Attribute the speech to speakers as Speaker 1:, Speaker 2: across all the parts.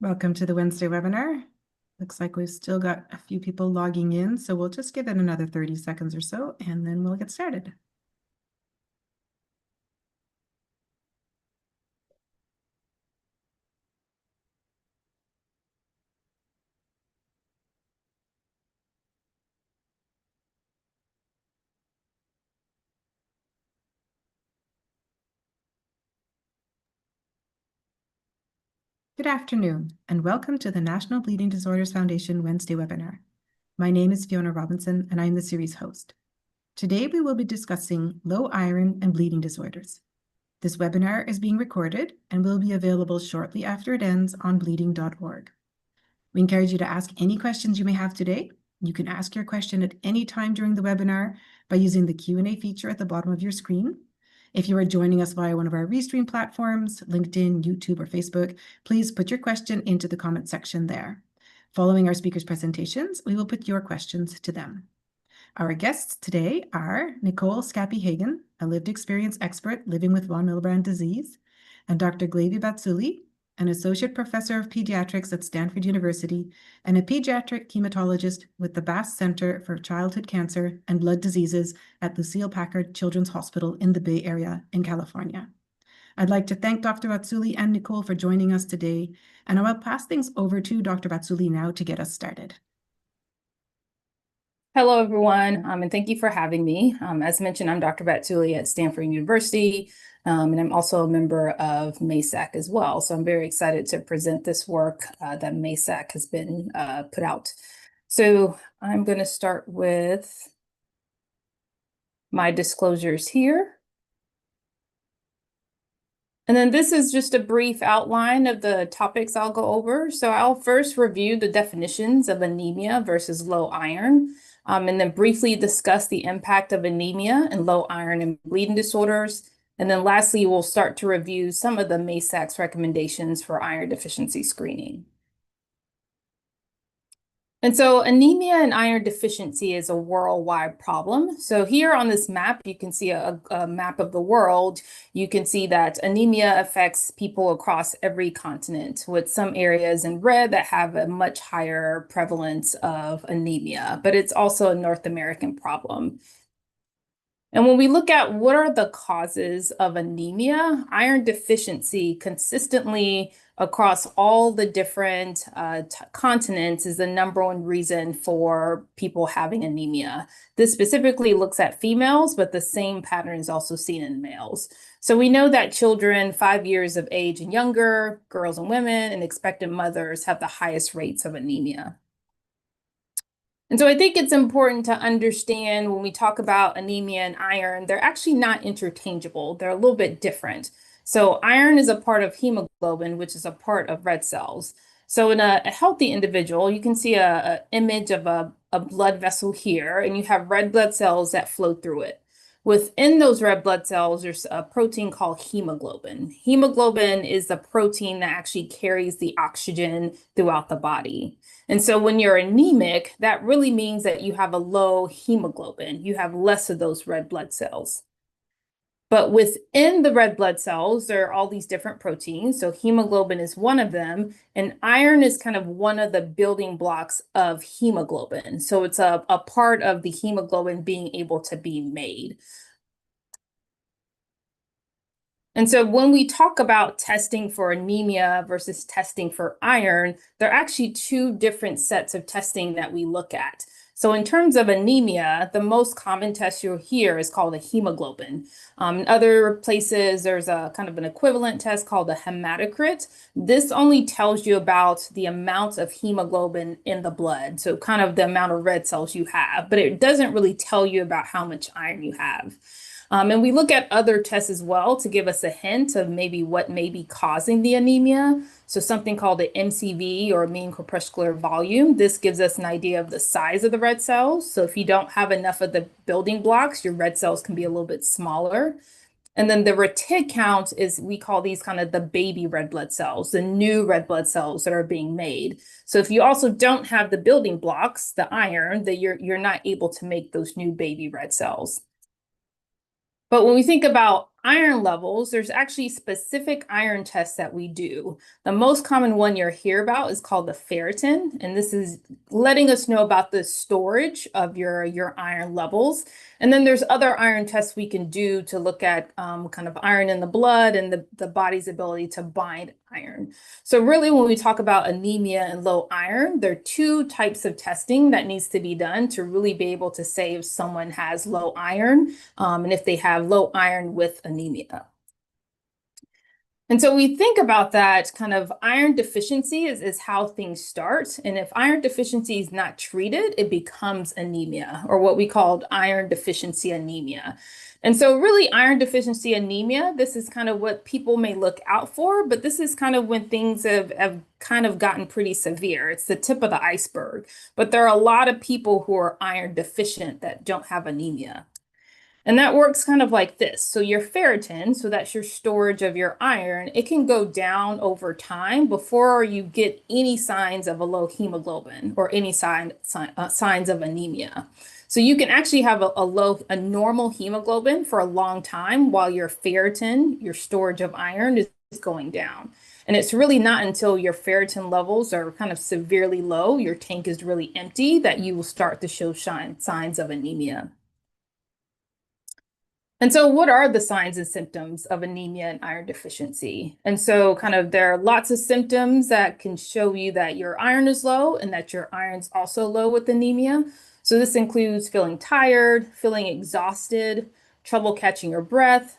Speaker 1: Welcome to the Wednesday webinar. Looks like we've still got a few people logging in, so we'll just give it another 30 seconds or so, and then we'll get started. Good afternoon, and welcome to the National Bleeding Disorders Foundation Wednesday webinar. My name is Fiona Robinson, and I'm the series host. Today, we will be discussing low iron and bleeding disorders. This webinar is being recorded and will be available shortly after it ends on bleeding.org. We encourage you to ask any questions you may have today. You can ask your question at any time during the webinar by using the Q&A feature at the bottom of your screen. If you are joining us via one of our restream platforms, LinkedIn, YouTube, or Facebook, please put your question into the comment section there. Following our speakers' presentations, we will put your questions to them. Our guests today are Nikole Skappe-Hagen, a lived experience expert living with von Willebrand disease, and Dr. Glaivy Batsuli, an associate professor of pediatrics at Stanford University and a pediatric hematologist with the Bass Center for Childhood Cancer and Blood Diseases at Lucile Packard Children's Hospital in the Bay Area in California. I'd like to thank Dr. Batsuli and Nikole for joining us today, and I will pass things over to Dr. Batsuli now to get us started.
Speaker 2: Hello, everyone, and thank you for having me. As mentioned, I'm Dr. Batsuli at Stanford University, and I'm also a member of MASAC as well. So I'm very excited to present this work that MASAC has been put out. So I'm going to start with my disclosures here. And then this is just a brief outline of the topics I'll go over. So I'll first review the definitions of anemia versus low iron. And then briefly discuss the impact of anemia and low iron and bleeding disorders. And then lastly, we'll start to review some of the MASAC's recommendations for iron deficiency screening. And so anemia and iron deficiency is a worldwide problem. So here on this map, you can see a map of the world. You can see that anemia affects people across every continent, with some areas in red that have a much higher prevalence of anemia, but it's also a North American problem. And when we look at what are the causes of anemia, iron deficiency consistently across all the different continents is the #1 reason for people having anemia. This specifically looks at females, but the same pattern is also seen in males. So we know that children 5 years of age and younger, girls and women, and expectant mothers have the highest rates of anemia. And so I think it's important to understand when we talk about anemia and iron, they're actually not interchangeable. They're a little bit different. So iron is a part of hemoglobin, which is a part of red cells. So in a healthy individual, you can see an image of a blood vessel here, and you have red blood cells that flow through it. Within those red blood cells, there's a protein called hemoglobin. Hemoglobin is the protein that actually carries the oxygen throughout the body. And so when you're anemic, that really means that you have a low hemoglobin. You have less of those red blood cells. But within the red blood cells, there are all these different proteins. So hemoglobin is one of them, and iron is kind of one of the building blocks of hemoglobin. So it's a part of the hemoglobin being able to be made. And so when we talk about testing for anemia versus testing for iron, there are actually two different sets of testing that we look at. So in terms of anemia, the most common test you'll hear is called a hemoglobin. In other places, there's a kind of an equivalent test called a hematocrit. This only tells you about the amount of hemoglobin in the blood, so kind of the amount of red cells you have, but it doesn't really tell you about how much iron you have. And we look at other tests as well to give us a hint of maybe what may be causing the anemia. So something called the MCV, or mean corpuscular volume. This gives us an idea of the size of the red cells. So if you don't have enough of the building blocks, your red cells can be a little bit smaller. And then the retic count is, we call these kind of the baby red blood cells, the new red blood cells that are being made. So if you also don't have the building blocks, the iron, that you're not able to make those new baby red cells. But when we think about iron levels, there's actually specific iron tests that we do. The most common one you'll hear about is called the ferritin, and this is letting us know about the storage of your iron levels. And then there's other iron tests we can do to look at kind of iron in the blood and the body's ability to bind iron. So really, when we talk about anemia and low iron, there are two types of testing that needs to be done to really be able to say if someone has low iron and if they have low iron with anemia. And so we think about that kind of iron deficiency is how things start. And if iron deficiency is not treated, it becomes anemia, or what we called iron deficiency anemia. And so really iron deficiency anemia, this is kind of what people may look out for, but this is kind of when things have kind of gotten pretty severe. It's the tip of the iceberg. But there are a lot of people who are iron deficient that don't have anemia. And that works kind of like this. So your ferritin, so that's your storage of your iron, it can go down over time before you get any signs of a low hemoglobin or any signs of anemia. So you can actually have a normal hemoglobin for a long time while your ferritin, your storage of iron, is going down. And it's really not until your ferritin levels are kind of severely low, your tank is really empty, that you will start to show signs of anemia. And so what are the signs and symptoms of anemia and iron deficiency? And so kind of there are lots of symptoms that can show you that your iron is low and that your iron's also low with anemia. So this includes feeling tired, feeling exhausted, trouble catching your breath,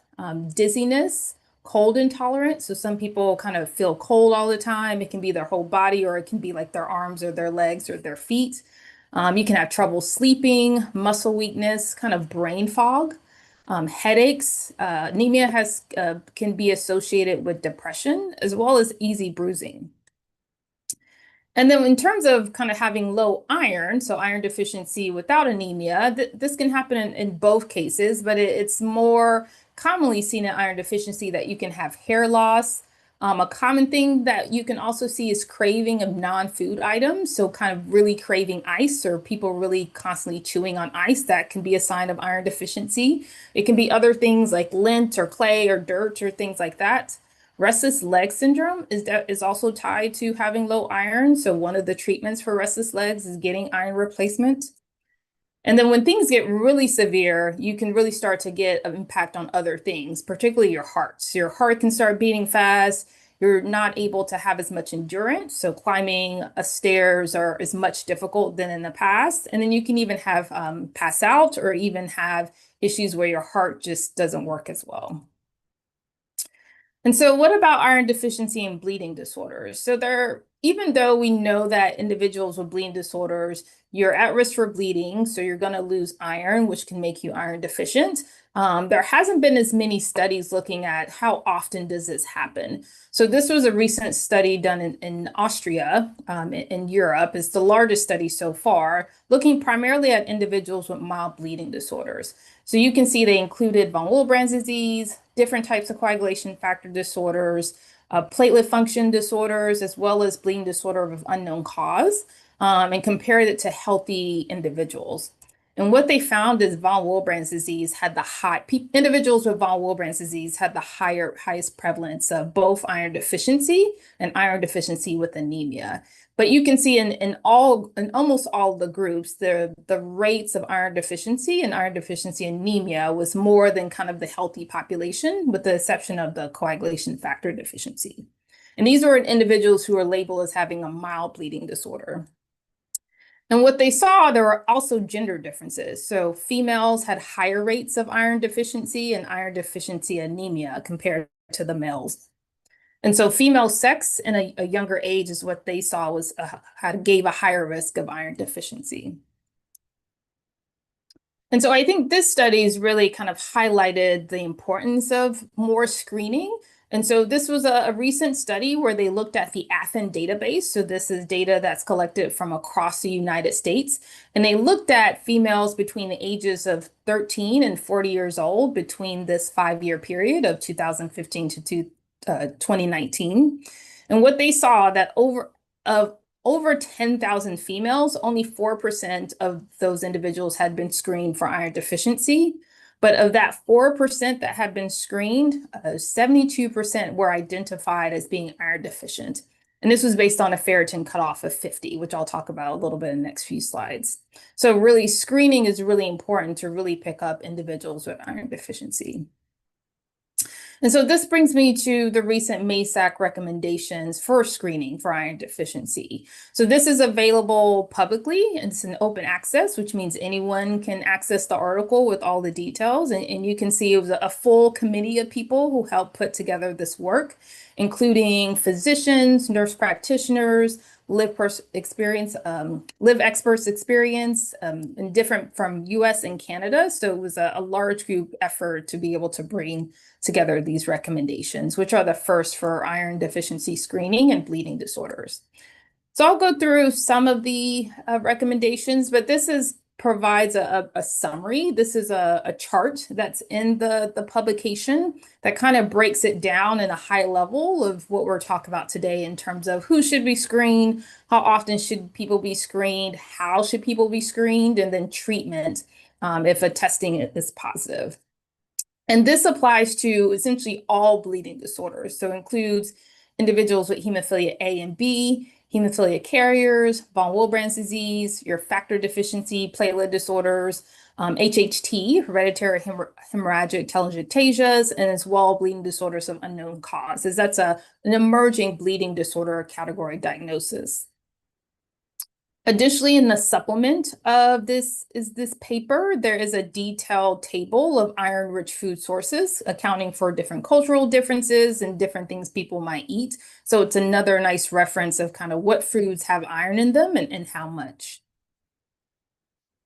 Speaker 2: dizziness, cold intolerance. So some people kind of feel cold all the time. It can be their whole body, or it can be like their arms or their legs or their feet. You can have trouble sleeping, muscle weakness, kind of brain fog. Headaches. Anemia can be associated with depression as well as easy bruising. And then in terms of kind of having low iron, so iron deficiency without anemia, this can happen in both cases, but it's more commonly seen in iron deficiency that you can have hair loss. A common thing that you can also see is craving of non-food items. So kind of really craving ice, or people really constantly chewing on ice. That can be a sign of iron deficiency. It can be other things like lint or clay or dirt or things like that. Restless leg syndrome is also tied to having low iron. So one of the treatments for restless legs is getting iron replacement. And then when things get really severe, you can really start to get an impact on other things, particularly your heart. So your heart can start beating fast. You're not able to have as much endurance. So climbing stairs is much difficult than in the past. And then you can even have pass out, or even have issues where your heart just doesn't work as well. And so what about iron deficiency and bleeding disorders? So even though we know that individuals with bleeding disorders, you're at risk for bleeding, so you're going to lose iron, which can make you iron deficient. There hasn't been as many studies looking at how often does this happen. So this was a recent study done in Austria, in Europe. It's the largest study so far, looking primarily at individuals with mild bleeding disorders. So you can see they included von Willebrand's disease, different types of coagulation factor disorders, platelet function disorders, as well as bleeding disorder of unknown cause, and compared it to healthy individuals. And what they found is von Willebrand's disease had individuals with von Willebrand's disease had the highest prevalence of both iron deficiency and iron deficiency with anemia. But you can see in almost all of the groups, the rates of iron deficiency and iron deficiency anemia was more than kind of the healthy population, with the exception of the coagulation factor deficiency. And these were individuals who were labeled as having a mild bleeding disorder. And what they saw, there were also gender differences. So females had higher rates of iron deficiency and iron deficiency anemia compared to the males. And so female sex in a younger age is what they saw gave a higher risk of iron deficiency. And so I think this study's really kind of highlighted the importance of more screening. And so this was a recent study where they looked at the AFN database. So this is data that's collected from across the United States. And they looked at females between the ages of 13 and 40 years old between this 5-year period of 2015 to 2019. And what they saw that over 10,000 females, only 4% of those individuals had been screened for iron deficiency. But of that 4% that had been screened, 72% were identified as being iron deficient. And this was based on a ferritin cutoff of 50, which I'll talk about a little bit in the next few slides. So really, screening is really important to really pick up individuals with iron deficiency. And so this brings me to the recent MASAC recommendations for screening for iron deficiency. So this is available publicly. It's an open access, which means anyone can access the article with all the details. And you can see it was a full committee of people who helped put together this work, including physicians, nurse practitioners, live experts experience, and different from US and Canada. So it was a large group effort to be able to bring together these recommendations, which are the first for iron deficiency screening and bleeding disorders. So I'll go through some of the recommendations, but this provides a summary. This is a chart that's in the publication that kind of breaks it down in a high level of what we're talking about today in terms of who should be screened, how often should people be screened, how should people be screened, and then treatment if a testing is positive. And this applies to essentially all bleeding disorders. So it includes individuals with hemophilia A and B, hemophilia carriers, von Willebrand's disease, your factor deficiency, platelet disorders, HHT, hereditary hemorrhagic telangiectasias, and as well bleeding disorders of unknown cause, as that's an emerging bleeding disorder category diagnosis. Additionally, in the supplement of this paper, there is a detailed table of iron-rich food sources, accounting for different cultural differences and different things people might eat. So it's another nice reference of kind of what foods have iron in them and how much.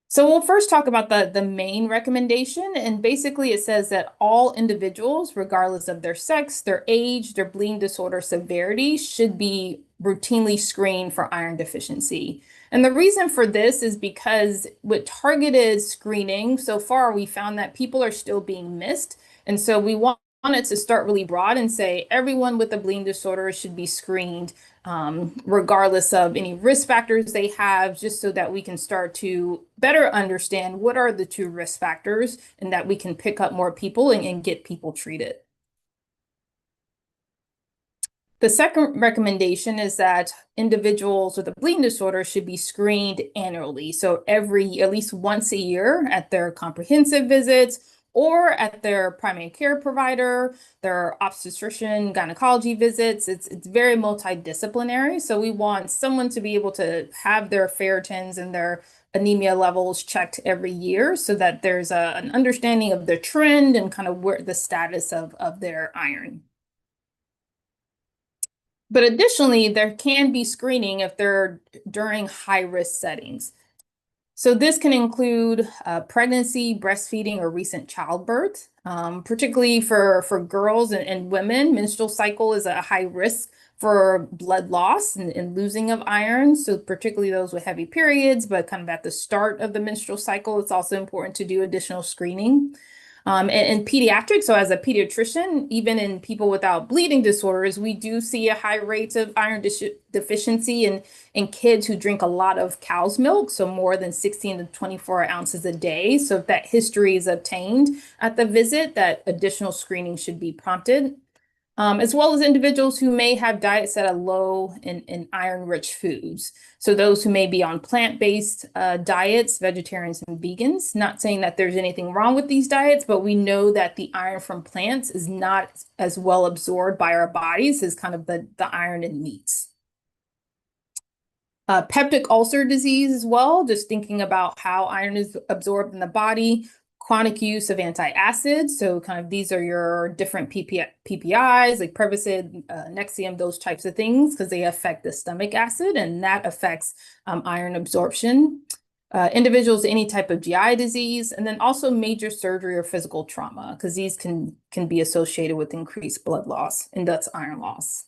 Speaker 2: So we'll first talk about the main recommendation, and basically it says that all individuals, regardless of their sex, their age, their bleeding disorder severity, should be routinely screened for iron deficiency. And the reason for this is because with targeted screening, so far we found that people are still being missed. And so we wanted to start really broad and say everyone with a bleeding disorder should be screened regardless of any risk factors they have, just so that we can start to better understand what are the two risk factors and that we can pick up more people and get people treated. The second recommendation is that individuals with a bleeding disorder should be screened annually. So at least once a year at their comprehensive visits or at their primary care provider, their obstetrician, gynecology visits. It's very multidisciplinary. So we want someone to be able to have their ferritins and their anemia levels checked every year so that there's an understanding of the trend and kind of where the status of their iron. But additionally, there can be screening if they're during high-risk settings. So this can include pregnancy, breastfeeding, or recent childbirth, particularly for girls and women. Menstrual cycle is a high risk for blood loss and losing of iron. So particularly those with heavy periods, but kind of at the start of the menstrual cycle, it's also important to do additional screening. And pediatrics, so as a pediatrician, even in people without bleeding disorders, we do see a high rate of iron deficiency in kids who drink a lot of cow's milk, so more than 16 to 24 ounces a day. So if that history is obtained at the visit, that additional screening should be prompted. As well as individuals who may have diets that are low in iron-rich foods. So those who may be on plant-based diets, vegetarians and vegans, not saying that there's anything wrong with these diets, but we know that the iron from plants is not as well absorbed by our bodies as kind of the iron in meats. Peptic ulcer disease as well, just thinking about how iron is absorbed in the body. Chronic use of antacids, so kind of these are your different PPIs like Prevacid, Nexium, those types of things, because they affect the stomach acid and that affects iron absorption. Individuals with any type of GI disease, and then also major surgery or physical trauma, because these can be associated with increased blood loss and thus iron loss.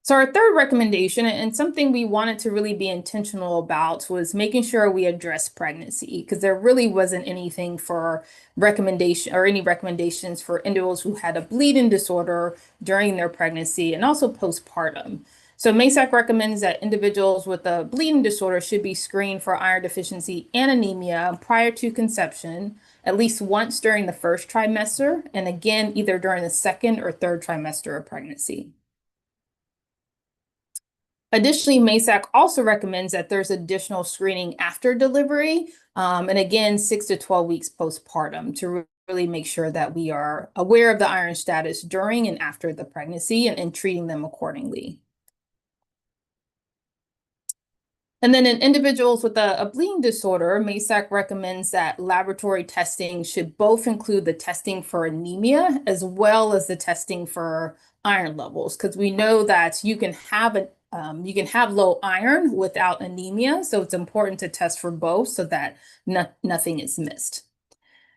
Speaker 2: So our third recommendation, and something we wanted to really be intentional about, was making sure we address pregnancy, because there really wasn't anything for recommendation or any recommendations for individuals who had a bleeding disorder during their pregnancy and also postpartum. So MASAC recommends that individuals with a bleeding disorder should be screened for iron deficiency and anemia prior to conception, at least once during the first trimester, and again, either during the second or third trimester of pregnancy. Additionally, MASAC also recommends that there's additional screening after delivery, and again, 6 to 12 weeks postpartum to really make sure that we are aware of the iron status during and after the pregnancy and treating them accordingly. And then in individuals with a bleeding disorder, MASAC recommends that laboratory testing should both include the testing for anemia as well as the testing for iron levels, because we know that you can have low iron without anemia, so it's important to test for both so that nothing is missed.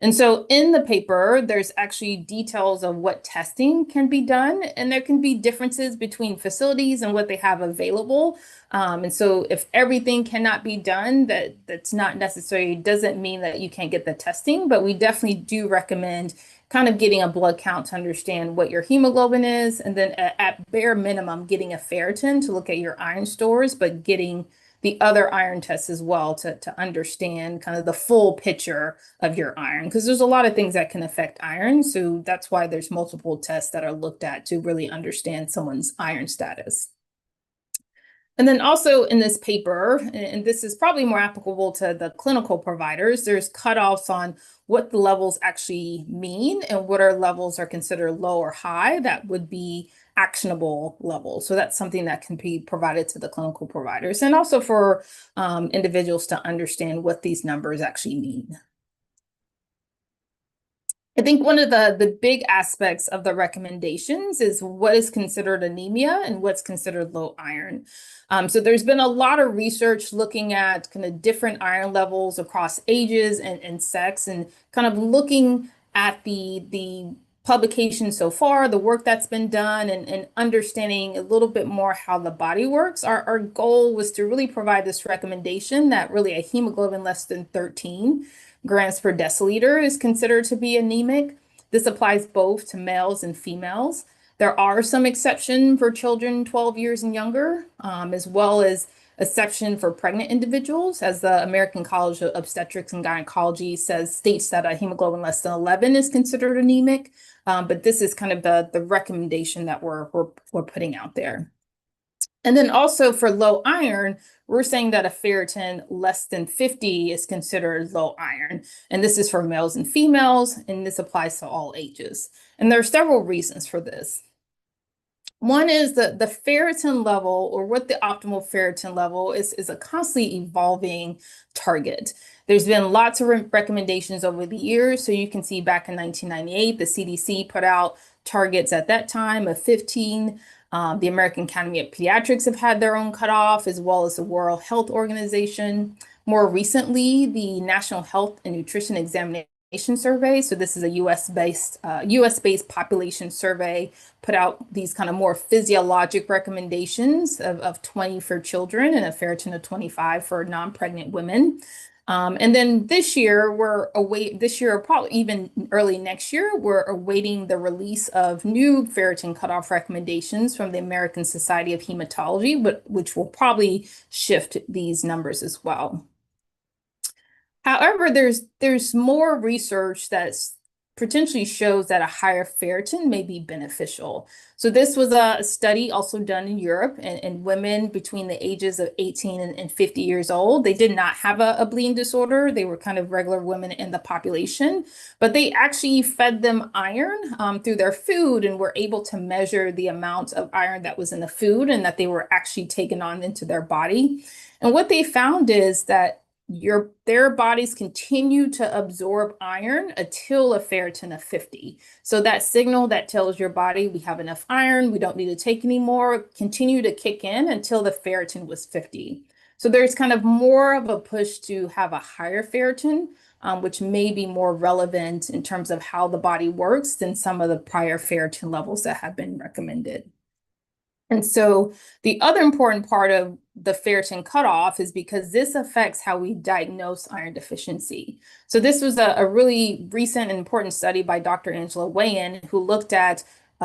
Speaker 2: And so in the paper, there's actually details of what testing can be done, and there can be differences between facilities and what they have available. And so if everything cannot be done, that's not necessarily, doesn't mean that you can't get the testing, but we definitely do recommend kind of getting a blood count to understand what your hemoglobin is, and then at bare minimum, getting a ferritin to look at your iron stores, but getting the other iron tests as well to understand kind of the full picture of your iron, because there's a lot of things that can affect iron. So that's why there's multiple tests that are looked at to really understand someone's iron status. And then also in this paper, and this is probably more applicable to the clinical providers, there's cutoffs on what the levels actually mean and what our levels are considered low or high that would be actionable levels. So that's something that can be provided to the clinical providers and also for individuals to understand what these numbers actually mean. I think one of the big aspects of the recommendations is what is considered anemia and what's considered low iron. So there's been a lot of research looking at kind of different iron levels across ages and sex, and kind of looking at the publication so far, the work that's been done, and understanding a little bit more how the body works. Our goal was to really provide this recommendation that really a hemoglobin less than 13 grams per deciliter is considered to be anemic. This applies both to males and females. There are some exceptions for children 12 years and younger, as well as exception for pregnant individuals, as the American College of Obstetrics and Gynecology states that a hemoglobin less than 11 is considered anemic. But this is kind of the recommendation that we're putting out there. And then also for low iron, we're saying that a ferritin less than 50 is considered low iron. And this is for males and females, and this applies to all ages. And there are several reasons for this. One is that the ferritin level, or what the optimal ferritin level is a constantly evolving target. There's been lots of recommendations over the years. So you can see back in 1998, the CDC put out targets at that time of 15. The American Academy of Pediatrics have had their own cutoff, as well as the World Health Organization. More recently, the National Health and Nutrition Examination Survey, so this is a US-based population survey, put out these kind of more physiologic recommendations of 20 for children and a ferritin of 25 for non-pregnant women. And then this year, or probably even early next year, we're awaiting the release of new ferritin cutoff recommendations from the American Society of Hematology, which will probably shift these numbers as well. However, there's more research that potentially shows that a higher ferritin may be beneficial. So this was a study also done in Europe in women between the ages of 18 and 50 years old. They did not have a bleeding disorder. They were kind of regular women in the population, but they actually fed them iron through their food and were able to measure the amount of iron that was in the food and that they were actually taken on into their body. And what they found is that their bodies continue to absorb iron until a ferritin of 50. So that signal that tells your body we have enough iron, we don't need to take any more, continue to kick in until the ferritin was 50. So there's kind of more of a push to have a higher ferritin, which may be more relevant in terms of how the body works than some of the prior ferritin levels that have been recommended. And so the other important part of the ferritin cutoff is because this affects how we diagnose iron deficiency. So this was a really recent and important study by Dr. Angela Wayan, who looked at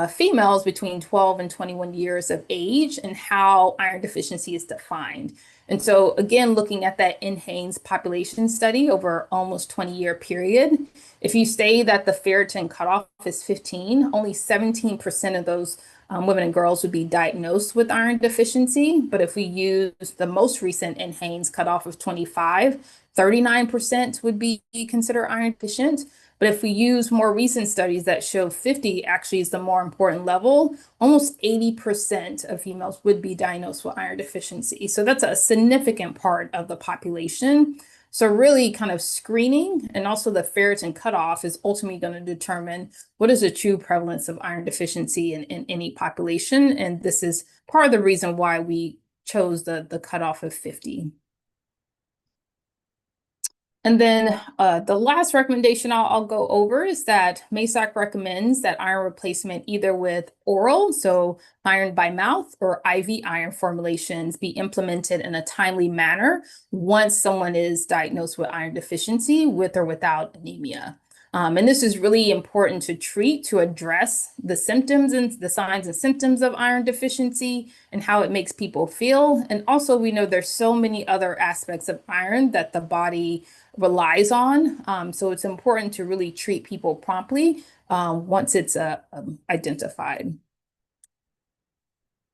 Speaker 2: females between 12 and 21 years of age and how iron deficiency is defined. And so again, looking at that NHANES population study over almost 20-year period, if you say that the ferritin cutoff is 15, only 17% of those women and girls would be diagnosed with iron deficiency. But if we use the most recent NHANES cutoff of 25, 39% would be considered iron deficient. But if we use more recent studies that show 50 actually is the more important level, almost 80% of females would be diagnosed with iron deficiency. So that's a significant part of the population. So really kind of screening and also the ferritin cutoff is ultimately going to determine what is the true prevalence of iron deficiency in any population. And this is part of the reason why we chose the cutoff of 50. And then the last recommendation I'll go over is that MASAC recommends that iron replacement either with oral, so iron by mouth, or IV iron formulations be implemented in a timely manner once someone is diagnosed with iron deficiency with or without anemia. And this is really important to treat, to address the symptoms and the signs and symptoms of iron deficiency and how it makes people feel. And also we know there's so many other aspects of iron that the body relies on. So it's important to really treat people promptly once it's identified.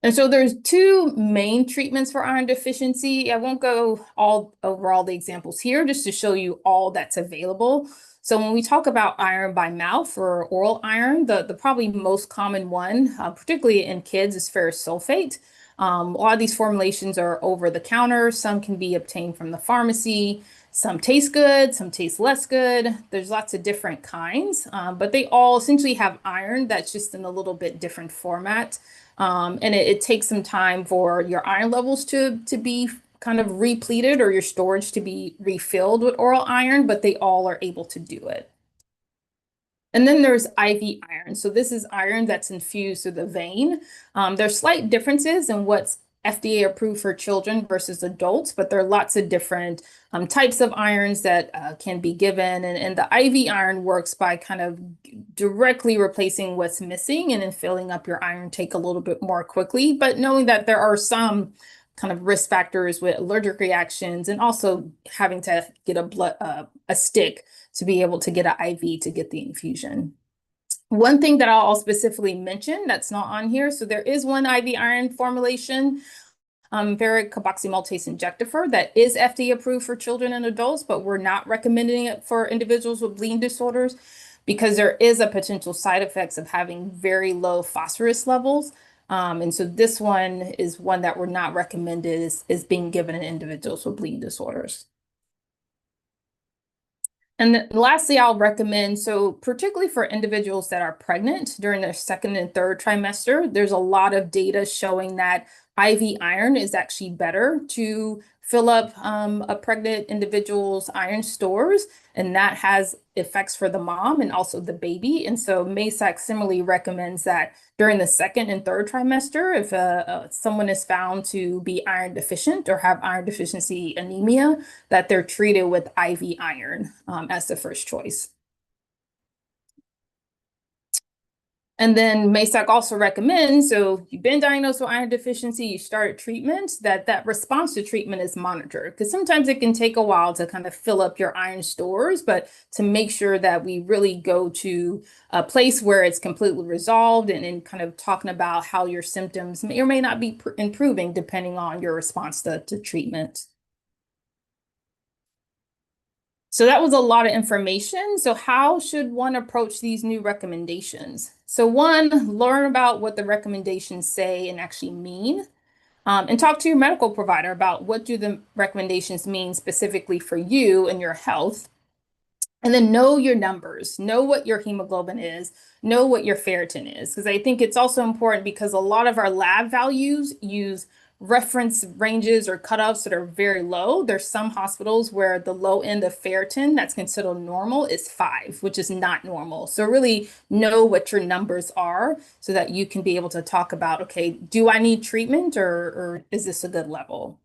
Speaker 2: And so there's two main treatments for iron deficiency. I won't go over all the examples here, just to show you all that's available. So when we talk about iron by mouth or oral iron, the probably most common one, particularly in kids, is ferrous sulfate. A lot of these formulations are over the counter. Some can be obtained from the pharmacy. Some taste good, some taste less good. There's lots of different kinds, but they all essentially have iron that's just in a little bit different format. And it takes some time for your iron levels to be kind of repleted or your storage to be refilled with oral iron, but they all are able to do it. And then there's IV iron. So this is iron that's infused through the vein. There's slight differences in what's FDA approved for children versus adults, but there are lots of different types of irons that can be given. And the IV iron works by kind of directly replacing what's missing and then filling up your iron take a little bit more quickly. But knowing that there are some kind of risk factors with allergic reactions and also having to get a stick to be able to get an IV to get the infusion. One thing that I'll specifically mention that's not on here, so there is one IV iron formulation, ferric carboxymaltase injector, that is FDA approved for children and adults, but we're not recommending it for individuals with bleeding disorders because there is a potential side effects of having very low phosphorus levels. And so this one is one that we're not recommended is being given in individuals with bleeding disorders. And then lastly, I'll recommend, so particularly for individuals that are pregnant during their second and third trimester, there's a lot of data showing that IV iron is actually better to fill up a pregnant individual's iron stores, and that has effects for the mom and also the baby. And so MASAC similarly recommends that during the second and third trimester, if someone is found to be iron deficient or have iron deficiency anemia, that they're treated with IV iron as the first choice. And then MASAC also recommends, so you've been diagnosed with iron deficiency, you started treatment, that response to treatment is monitored, because sometimes it can take a while to kind of fill up your iron stores, but to make sure that we really go to a place where it's completely resolved and kind of talking about how your symptoms may or may not be improving depending on your response to treatment. So that was a lot of information. So how should one approach these new recommendations? So one, learn about what the recommendations say and actually mean, and talk to your medical provider about what do the recommendations mean specifically for you and your health. And then know your numbers, know what your hemoglobin is, know what your ferritin is, because I think it's also important because a lot of our lab values use reference ranges or cutoffs that are very low. There's some hospitals where the low end of ferritin that's considered normal is 5, which is not normal. So really know what your numbers are so that you can be able to talk about, okay, do I need treatment or is this a good level?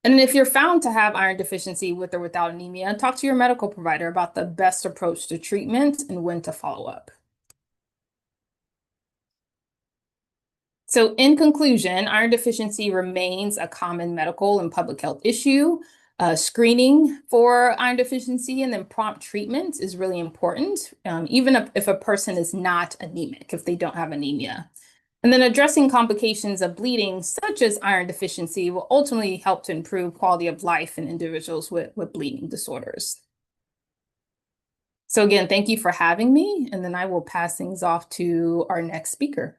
Speaker 2: And if you're found to have iron deficiency with or without anemia, talk to your medical provider about the best approach to treatment and when to follow up. So in conclusion, iron deficiency remains a common medical and public health issue. Screening for iron deficiency and then prompt treatment is really important, even if a person is not anemic, if they don't have anemia. And then addressing complications of bleeding, such as iron deficiency, will ultimately help to improve quality of life in individuals with bleeding disorders. So again, thank you for having me, and then I will pass things off to our next speaker.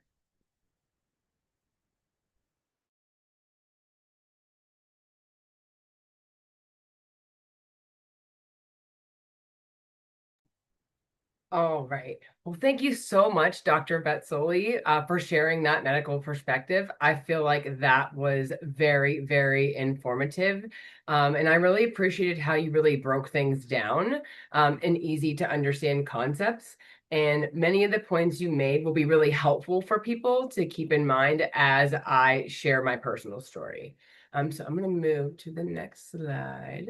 Speaker 3: All right. Well, thank you so much, Dr. Batsuli, for sharing that medical perspective. I feel like that was very, very informative. And I really appreciated how you really broke things down in easy to understand concepts. And many of the points you made will be really helpful for people to keep in mind as I share my personal story. So I'm going to move to the next slide.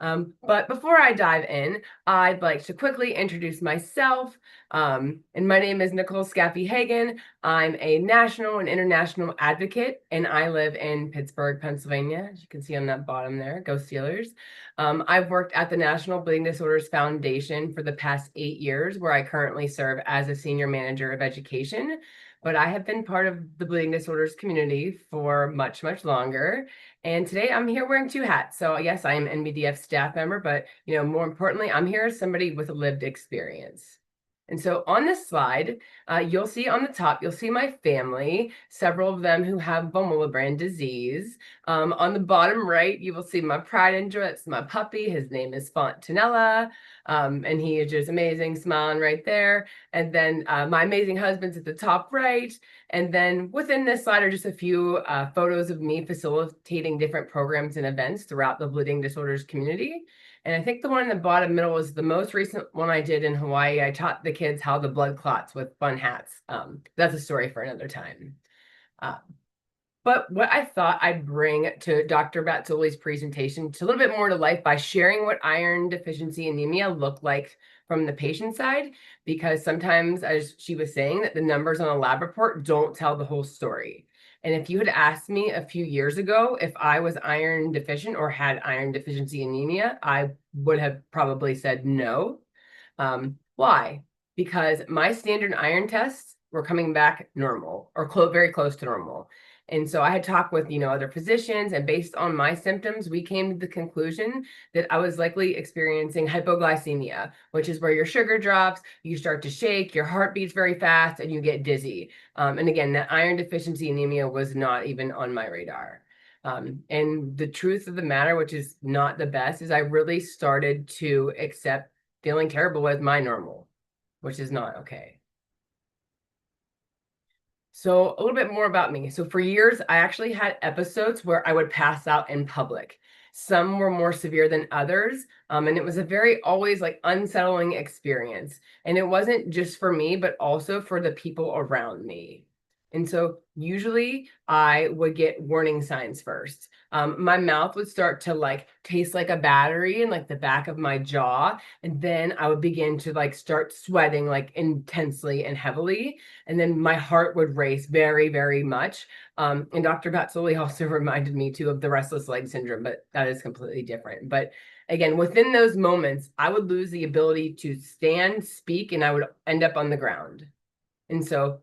Speaker 3: But before I dive in, I'd like to quickly introduce myself. And my name is Nikole Skappe-Hagen. I'm a national and international advocate, and I live in Pittsburgh, Pennsylvania. As you can see on that bottom there, go Steelers. I've worked at the National Bleeding Disorders Foundation for the past 8 years, where I currently serve as a senior manager of education. But I have been part of the bleeding disorders community for much, much longer. And today I'm here wearing 2 hats. So yes, I am an NBDF staff member, but more importantly, I'm here as somebody with a lived experience. And so on this slide, you'll see on the top, you'll see my family, several of them who have von Willebrand disease. On the bottom right, you will see my pride and joy. It's my puppy. His name is Fontanella. And he is just amazing, smiling right there. And then my amazing husband's at the top right. And then within this slide are just a few photos of me facilitating different programs and events throughout the bleeding disorders community. And I think the one in the bottom middle is the most recent one I did in Hawaii. I taught the kids how the blood clots with fun hats. That's a story for another time. But what I thought I'd bring to Dr. Batsuli's presentation to a little bit more to life by sharing what iron deficiency anemia look like from the patient side, because sometimes, as she was saying, that the numbers on a lab report don't tell the whole story. And if you had asked me a few years ago if I was iron deficient or had iron deficiency anemia, I would have probably said no. Why? Because my standard iron tests were coming back normal or very close to normal. And so I had talked with, other physicians, and based on my symptoms, we came to the conclusion that I was likely experiencing hypoglycemia, which is where your sugar drops, you start to shake, your heart beats very fast, and you get dizzy. And again, that iron deficiency anemia was not even on my radar. And the truth of the matter, which is not the best, is I really started to accept feeling terrible as my normal, which is not okay. So a little bit more about me. So for years, I actually had episodes where I would pass out in public. Some were more severe than others. And it was a very always like unsettling experience. And it wasn't just for me, but also for the people around me. And so usually I would get warning signs first. My mouth would start to taste like a battery in the back of my jaw. And then I would begin to start sweating intensely and heavily. And then my heart would race very, very much. And Dr. Batsuli also reminded me too of the restless leg syndrome, but that is completely different. But again, within those moments, I would lose the ability to stand, speak, and I would end up on the ground. And so,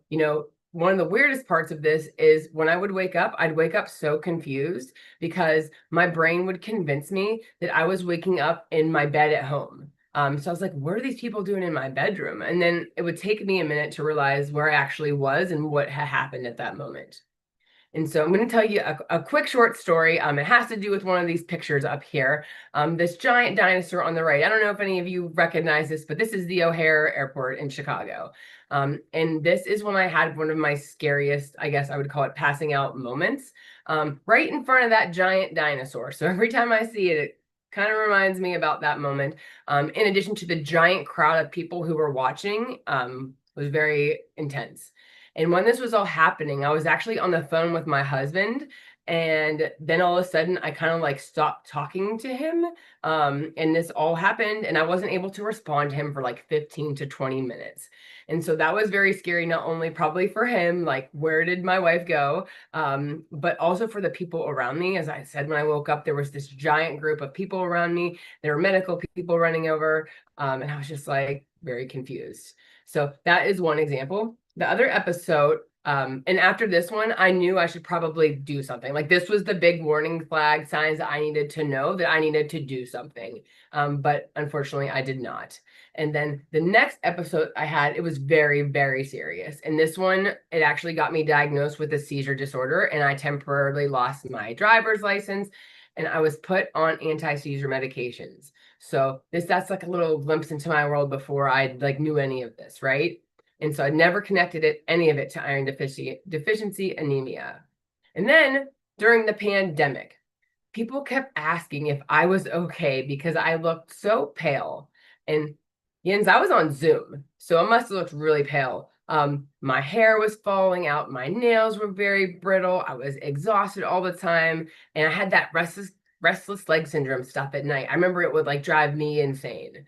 Speaker 3: one of the weirdest parts of this is when I would wake up, I'd wake up so confused because my brain would convince me that I was waking up in my bed at home. So I was like, what are these people doing in my bedroom? And then it would take me a minute to realize where I actually was and what had happened at that moment. And so I'm going to tell you a quick short story. It has to do with one of these pictures up here. This giant dinosaur on the right. I don't know if any of you recognize this, but this is the O'Hare Airport in Chicago. And this is when I had one of my scariest, I guess I would call it passing out moments, right in front of that giant dinosaur. So every time I see it, it kind of reminds me about that moment. In addition to the giant crowd of people who were watching, was very intense. And when this was all happening, I was actually on the phone with my husband, And then all of a sudden I kind of like stopped talking to him. And this all happened and I wasn't able to respond to him for like 15 to 20 minutes. And so that was very scary, not only probably for him, like where did my wife go? But also for the people around me. As I said, when I woke up, there was this giant group of people around me. There were medical people running over. And I was just like very confused. So that is one example. The other episode, and after this one, I knew I should probably do something. Like this was the big warning flag signs that I needed to know that I needed to do something. But unfortunately, I did not. And then the next episode I had, it was very, very serious. And this one, it actually got me diagnosed with a seizure disorder, and I temporarily lost my driver's license, and I was put on anti-seizure medications. So that's like a little glimpse into my world before I like knew any of this, right? And so I never connected any of it to iron deficiency anemia. And then during the pandemic, people kept asking if I was okay because I looked so pale. And Jens, I was on Zoom, so I must have looked really pale. My hair was falling out, my nails were very brittle, I was exhausted all the time, and I had that restless leg syndrome stuff at night. I remember it would like drive me insane.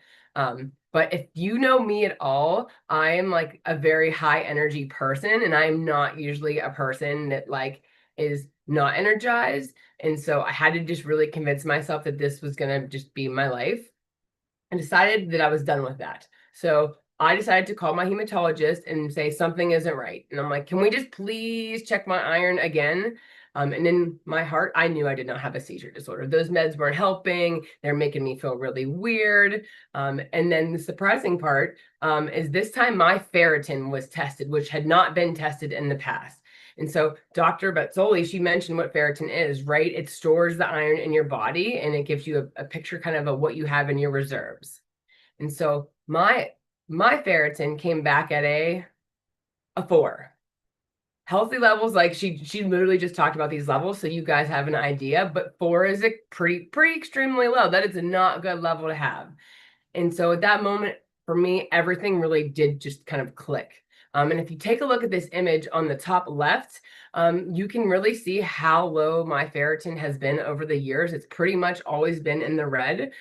Speaker 3: But if you know me at all, I am like a very high energy person, and I'm not usually a person that like is not energized. And so I had to just really convince myself that this was going to just be my life, and decided that I was done with that. So I decided to call my hematologist and say something isn't right. And I'm like, can we just please check my iron again? And in my heart, I knew I did not have a seizure disorder. Those meds weren't helping. They're making me feel really weird. And then the surprising part is this time my ferritin was tested, which had not been tested in the past. And so Dr. Batsuli, she mentioned what ferritin is, right? It stores the iron in your body, and it gives you a picture kind of what you have in your reserves. And so my ferritin came back at a 4. Healthy levels, like she literally just talked about these levels, so you guys have an idea, but 4 is a pretty extremely low. That is a not good level to have. And so at that moment, for me, everything really did just kind of click. And if you take a look at this image on the top left, you can really see how low my ferritin has been over the years. It's pretty much always been in the red.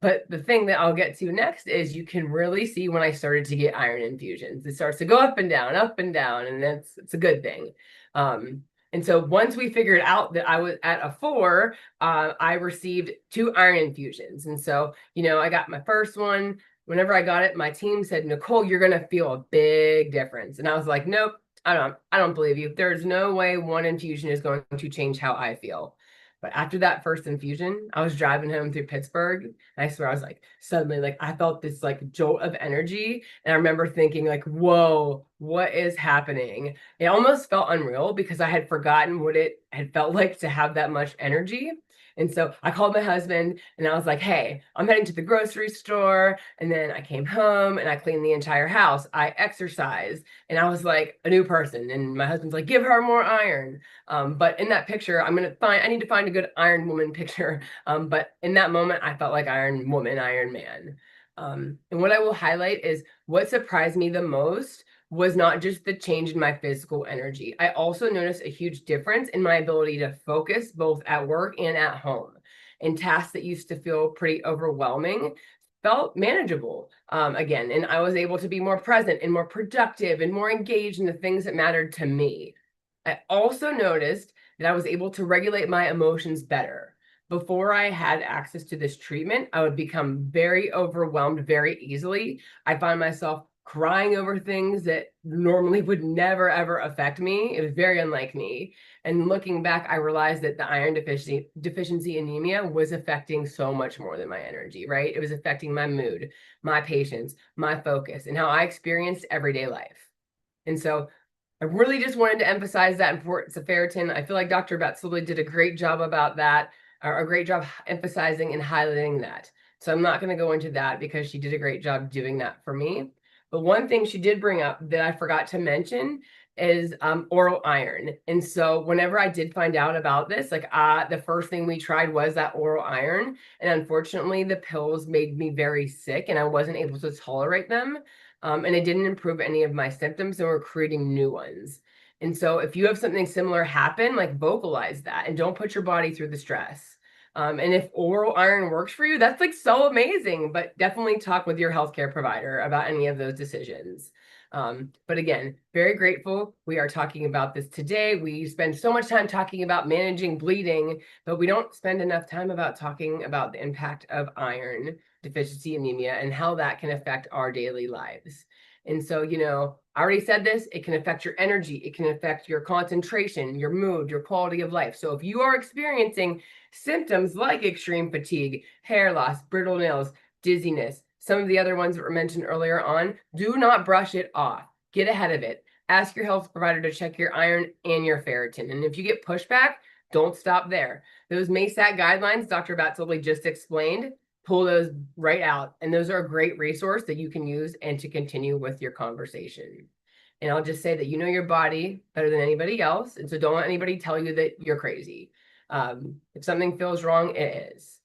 Speaker 3: But the thing that I'll get to next is you can really see when I started to get iron infusions. It starts to go up and down, and it's a good thing. And so once we figured out that I was at a 4, I received 2 iron infusions. And so, I got my first one. Whenever I got it, my team said, Nikole, you're going to feel a big difference. And I was like, nope, I don't believe you. There's no way one infusion is going to change how I feel. But after that first infusion, I was driving home through Pittsburgh, and I swear I was like, suddenly, like, I felt this like jolt of energy. And I remember thinking like, whoa, what is happening? It almost felt unreal because I had forgotten what it had felt like to have that much energy. And so I called my husband and I was like, hey, I'm heading to the grocery store. And then I came home and I cleaned the entire house. I exercised and I was like a new person. And my husband's like, give her more iron. But in that picture, I need to find a good Iron Woman picture. But in that moment, I felt like Iron Woman, Iron Man. And what I will highlight is what surprised me the most was not just the change in my physical energy. I also noticed a huge difference in my ability to focus both at work and at home. And tasks that used to feel pretty overwhelming felt manageable again. And I was able to be more present and more productive and more engaged in the things that mattered to me. I also noticed that I was able to regulate my emotions better. Before I had access to this treatment, I would become very overwhelmed very easily. I find myself crying over things that normally would never ever affect me. It was very unlike me. And looking back, I realized that the iron deficiency anemia was affecting so much more than my energy, right? It was affecting my mood, my patience, my focus, and how I experienced everyday life. And so I really just wanted to emphasize that importance of ferritin. I feel like Dr. Batsuli did a great job about that, or a great job emphasizing and highlighting that. So I'm not going to go into that because she did a great job doing that for me. But one thing she did bring up that I forgot to mention is oral iron. And so whenever I did find out about this, like the first thing we tried was that oral iron. And unfortunately, the pills made me very sick and I wasn't able to tolerate them. And it didn't improve any of my symptoms and we're creating new ones. And so if you have something similar happen, like vocalize that and don't put your body through the stress. And if oral iron works for you, that's like so amazing, but definitely talk with your healthcare provider about any of those decisions. But again, very grateful we are talking about this today. We spend so much time talking about managing bleeding, but we don't spend enough time about talking about the impact of iron deficiency anemia and how that can affect our daily lives. And so, I already said this, it can affect your energy, it can affect your concentration, your mood, your quality of life. So if you are experiencing symptoms like extreme fatigue, hair loss, brittle nails, dizziness, some of the other ones that were mentioned earlier on, do not brush it off. Get ahead of it. Ask your health provider to check your iron and your ferritin. And if you get pushback, don't stop there. Those MASAC guidelines Dr. Batsuli just explained, pull those right out. And those are a great resource that you can use and to continue with your conversation. And I'll just say that you know your body better than anybody else. And so don't let anybody tell you that you're crazy. If something feels wrong, it is.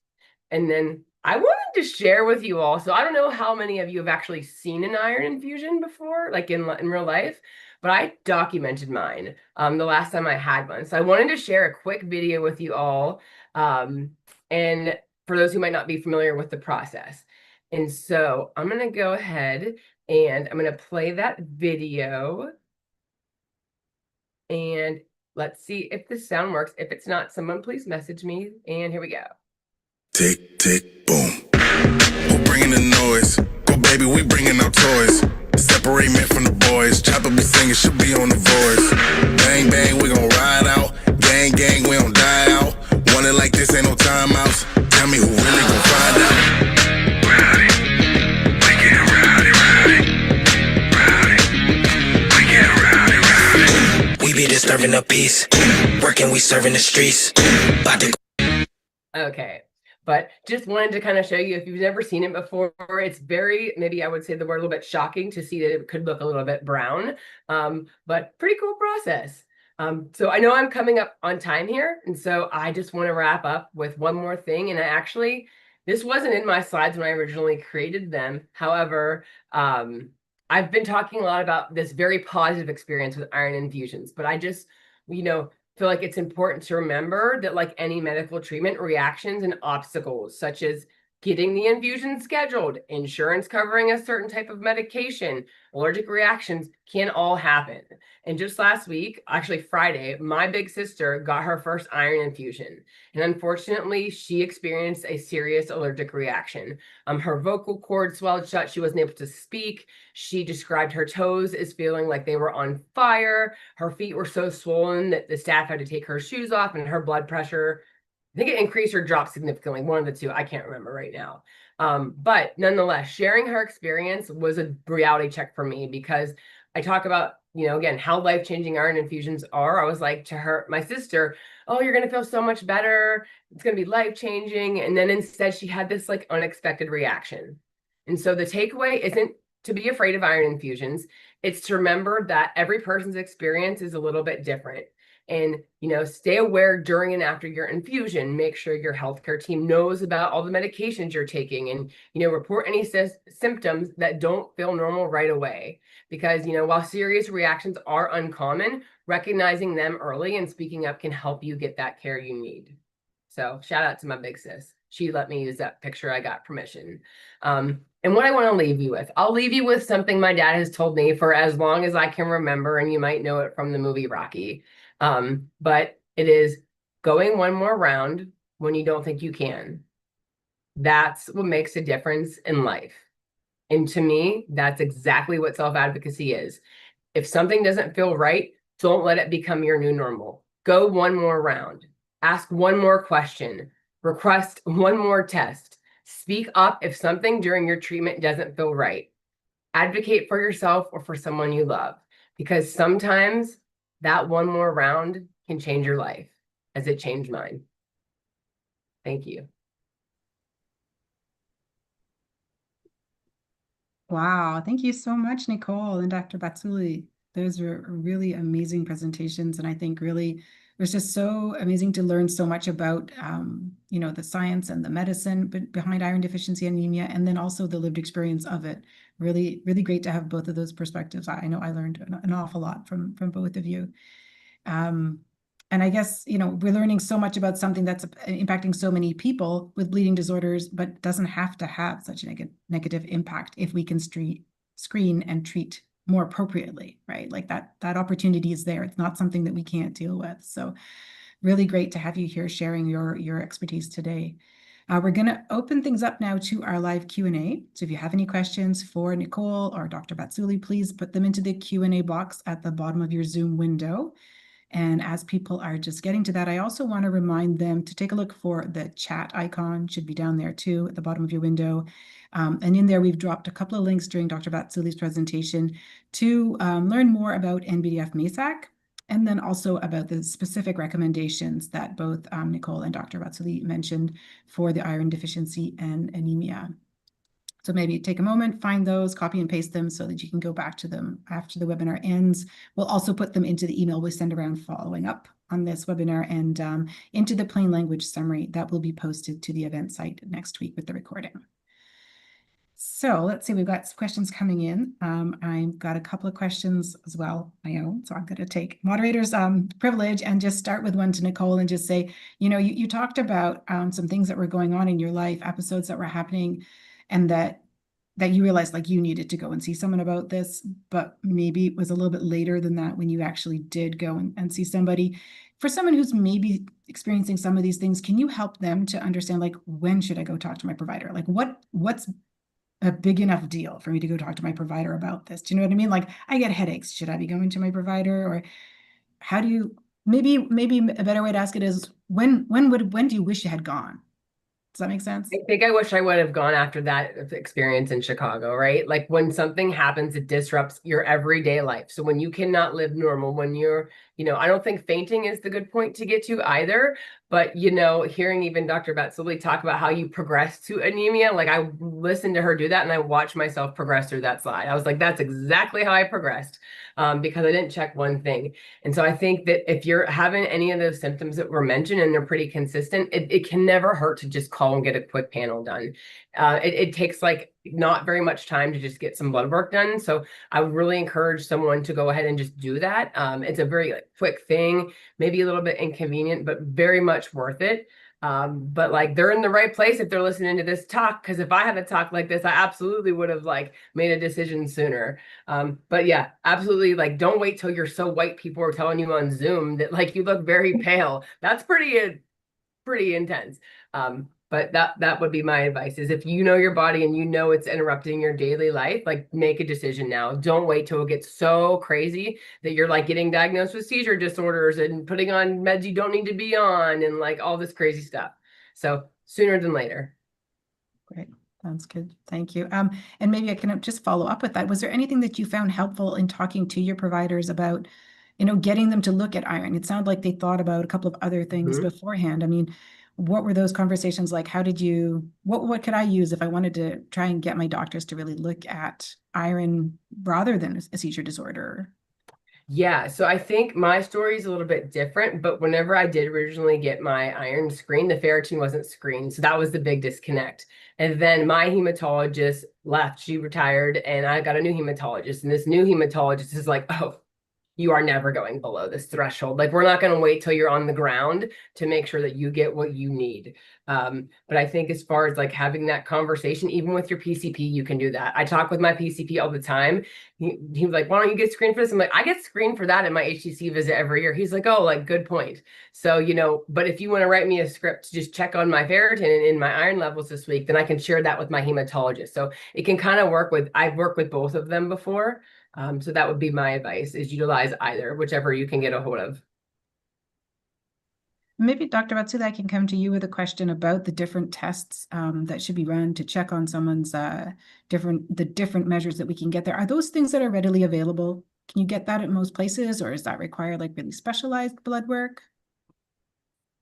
Speaker 3: And then I wanted to share with you all. So I don't know how many of you have actually seen an iron infusion before, like in real life, but I documented mine the last time I had one. So I wanted to share a quick video with you all. And for those who might not be familiar with the process. And so I'm going to go ahead and I'm going to play that video. And let's see if the sound works. If it's not, someone please message me. And here we go.
Speaker 4: Tick, tick, boom. Who bringing the noise? Go, baby, we bringing our toys. Separate men from the boys. Chopper be singing, she'll be on the voice. Bang, bang, we gon' ride out. Gang, gang, we don't die out. Want it like this, ain't no timeouts. Tell me who really gon' find out. Rowdy, we get rowdy, rowdy. Rowdy, we get rowdy, rowdy. We be disturbing the peace. Working, we serving the streets. About to.
Speaker 3: Okay. But just wanted to kind of show you, if you've never seen it before, it's very, maybe I would say the word a little bit shocking to see that it could look a little bit brown, but pretty cool process. So I know I'm coming up on time here, and so I just want to wrap up with one more thing. And this wasn't in my slides when I originally created them. However, I've been talking a lot about this very positive experience with iron infusions, but I just, feel like it's important to remember that, like any medical treatment, reactions and obstacles such as getting the infusion scheduled, insurance covering a certain type of medication, allergic reactions can all happen. And just last week, actually Friday, my big sister got her first iron infusion. And unfortunately, she experienced a serious allergic reaction. Her vocal cord swelled shut. She wasn't able to speak. She described her toes as feeling like they were on fire. Her feet were so swollen that the staff had to take her shoes off, and her blood pressure, I think it increased or dropped significantly, one of the two. I can't remember right now. But nonetheless, sharing her experience was a reality check for me, because I talk about, again, how life-changing iron infusions are. I was like to her, my sister, oh, you're going to feel so much better. It's going to be life-changing. And then instead she had this like unexpected reaction. And so the takeaway isn't to be afraid of iron infusions. It's to remember that every person's experience is a little bit different. And, stay aware during and after your infusion. Make sure your healthcare team knows about all the medications you're taking, and, report any symptoms that don't feel normal right away. Because, while serious reactions are uncommon, recognizing them early and speaking up can help you get that care you need. So shout out to my big sis. She let me use that picture. I got permission. And what I want to leave you with, I'll leave you with something my dad has told me for as long as I can remember, and you might know it from the movie Rocky. But it is going one more round when you don't think you can. That's what makes a difference in life. And to me, that's exactly what self-advocacy is. If something doesn't feel right, don't let it become your new normal. Go one more round. Ask one more question. Request one more test. Speak up if something during your treatment doesn't feel right. Advocate for yourself or for someone you love, because sometimes that one more round can change your life, as it changed mine. Thank you.
Speaker 1: Wow, thank you so much, Nikole and Dr. Batsuli. Those were really amazing presentations, and I think really was just so amazing to learn so much about, you know, the science and the medicine behind iron deficiency anemia, and then also the lived experience of it. Really, really great to have both of those perspectives. I know I learned an awful lot from both of you. And I guess, you know, we're learning so much about something that's impacting so many people with bleeding disorders, but doesn't have to have such a negative impact if we can screen and treat more appropriately, right? Like that opportunity is there. It's not something that we can't deal with. So really great to have you here sharing your expertise today. We're going to open things up now to our live Q&A. So if you have any questions for Nikole or Dr. Batsuli, please put them into the Q&A box at the bottom of your Zoom window. And as people are just getting to that, I also want to remind them to take a look for the chat icon, should be down there too at the bottom of your window. And in there, we've dropped a couple of links during Dr. Batsuli's presentation to learn more about NBDF MASAC, and then also about the specific recommendations that both Nikole and Dr. Batsuli mentioned for the iron deficiency and anemia. So maybe take a moment, find those, copy and paste them so that you can go back to them after the webinar ends. We'll also put them into the email we send around following up on this webinar, and into the plain language summary that will be posted to the event site next week with the recording. So let's see, we've got some questions coming in. I've got a couple of questions as well, my own, so I'm going to take moderator's privilege and just start with one to Nikole and just say, you know, you talked about some things that were going on in your life, episodes that were happening, and that you realized like you needed to go and see someone about this, but maybe it was a little bit later than that when you actually did go and see somebody. For someone who's maybe experiencing some of these things, can you help them to understand, like, when should I go talk to my provider? Like what's a big enough deal for me to go talk to my provider about this? Do you know what I mean? Like, I get headaches. Should I be going to my provider? Or how do you, maybe a better way to ask it is, when do you wish you had gone? Does that make sense?
Speaker 3: I think I wish I would have gone after that experience in Chicago, right? Like when something happens, it disrupts your everyday life. So when you cannot live normal, when you're, you know, I don't think fainting is the good point to get to either. But, you know, hearing even Dr. Batsuli talk about how you progress to anemia, like I listened to her do that and I watched myself progress through that slide. I was like, that's exactly how I progressed, because I didn't check one thing. And so I think that if you're having any of those symptoms that were mentioned and they're pretty consistent, it can never hurt to just call and get a quick panel done. It takes like not very much time to just get some blood work done. So I would really encourage someone to go ahead and just do that. It's a very quick thing, maybe a little bit inconvenient, but very much worth it. But like they're in the right place if they're listening to this talk, because if I had a talk like this, I absolutely would have like made a decision sooner. But yeah, absolutely, like don't wait till you're so white people are telling you on Zoom that like you look very pale. That's pretty intense. But that would be my advice, is if you know your body and you know it's interrupting your daily life, like make a decision now. Don't wait till it gets so crazy that you're like getting diagnosed with seizure disorders and putting on meds you don't need to be on and like all this crazy stuff. So sooner than later.
Speaker 1: Great. Sounds good. Thank you. And maybe I can just follow up with that. Was there anything that you found helpful in talking to your providers about, you know, getting them to look at iron? It sounded like they thought about a couple of other things beforehand. I mean, what were those conversations like? How did you, what could I use if I wanted to try and get my doctors to really look at iron rather than a seizure disorder?
Speaker 3: Yeah, so I think my story is a little bit different, but whenever I did originally get my iron screened, the ferritin wasn't screened. So that was the big disconnect. And then my hematologist left, she retired, and I got a new hematologist. And this new hematologist is like, oh, you are never going below this threshold. Like, we're not going to wait till you're on the ground to make sure that you get what you need. But I think as far as like having that conversation, even with your PCP, you can do that. I talk with my PCP all the time. He was like, why don't you get screened for this? I'm like, I get screened for that in my HTC visit every year. He's like, oh, like, good point. So, you know, but if you want to write me a script to just check on my ferritin and in my iron levels this week, then I can share that with my hematologist. So it can kind of work with, I've worked with both of them before. So that would be my advice, is utilize either, whichever you can get a hold of.
Speaker 1: Maybe Dr. Batsuli, I can come to you with a question about the different tests that should be run to check on someone's different measures that we can get there. Are those things that are readily available? Can you get that at most places, or does that require like really specialized blood work?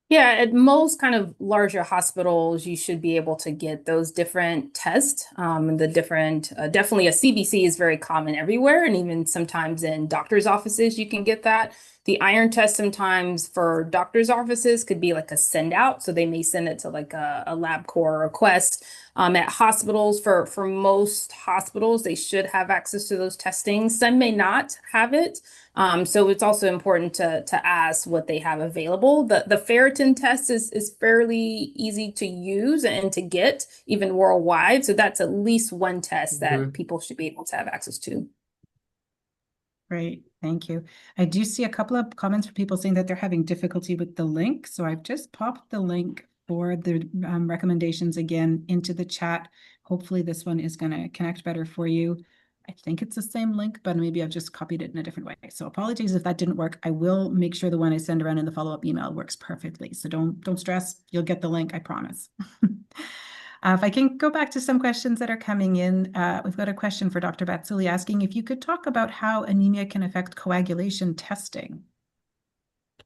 Speaker 2: Yeah, at most kind of larger hospitals, you should be able to get those different tests. The different, definitely a CBC is very common everywhere. And even sometimes in doctor's offices, you can get that. The iron test sometimes for doctor's offices could be like a send out. So they may send it to like a LabCorp request. At hospitals, for most hospitals, they should have access to those testings. Some may not have it. So it's also important to ask what they have available. The ferritin test is fairly easy to use and to get even worldwide. So that's at least one test that people should be able to have access to.
Speaker 1: Great, thank you. I do see a couple of comments from people saying that they're having difficulty with the link. So I've just popped the link for the recommendations again into the chat. Hopefully this one is going to connect better for you. I think it's the same link, but maybe I've just copied it in a different way. So apologies if that didn't work. I will make sure the one I send around in the follow-up email works perfectly. So don't stress. You'll get the link, I promise. If I can go back to some questions that are coming in, we've got a question for Dr. Batsuli asking if you could talk about how anemia can affect coagulation testing.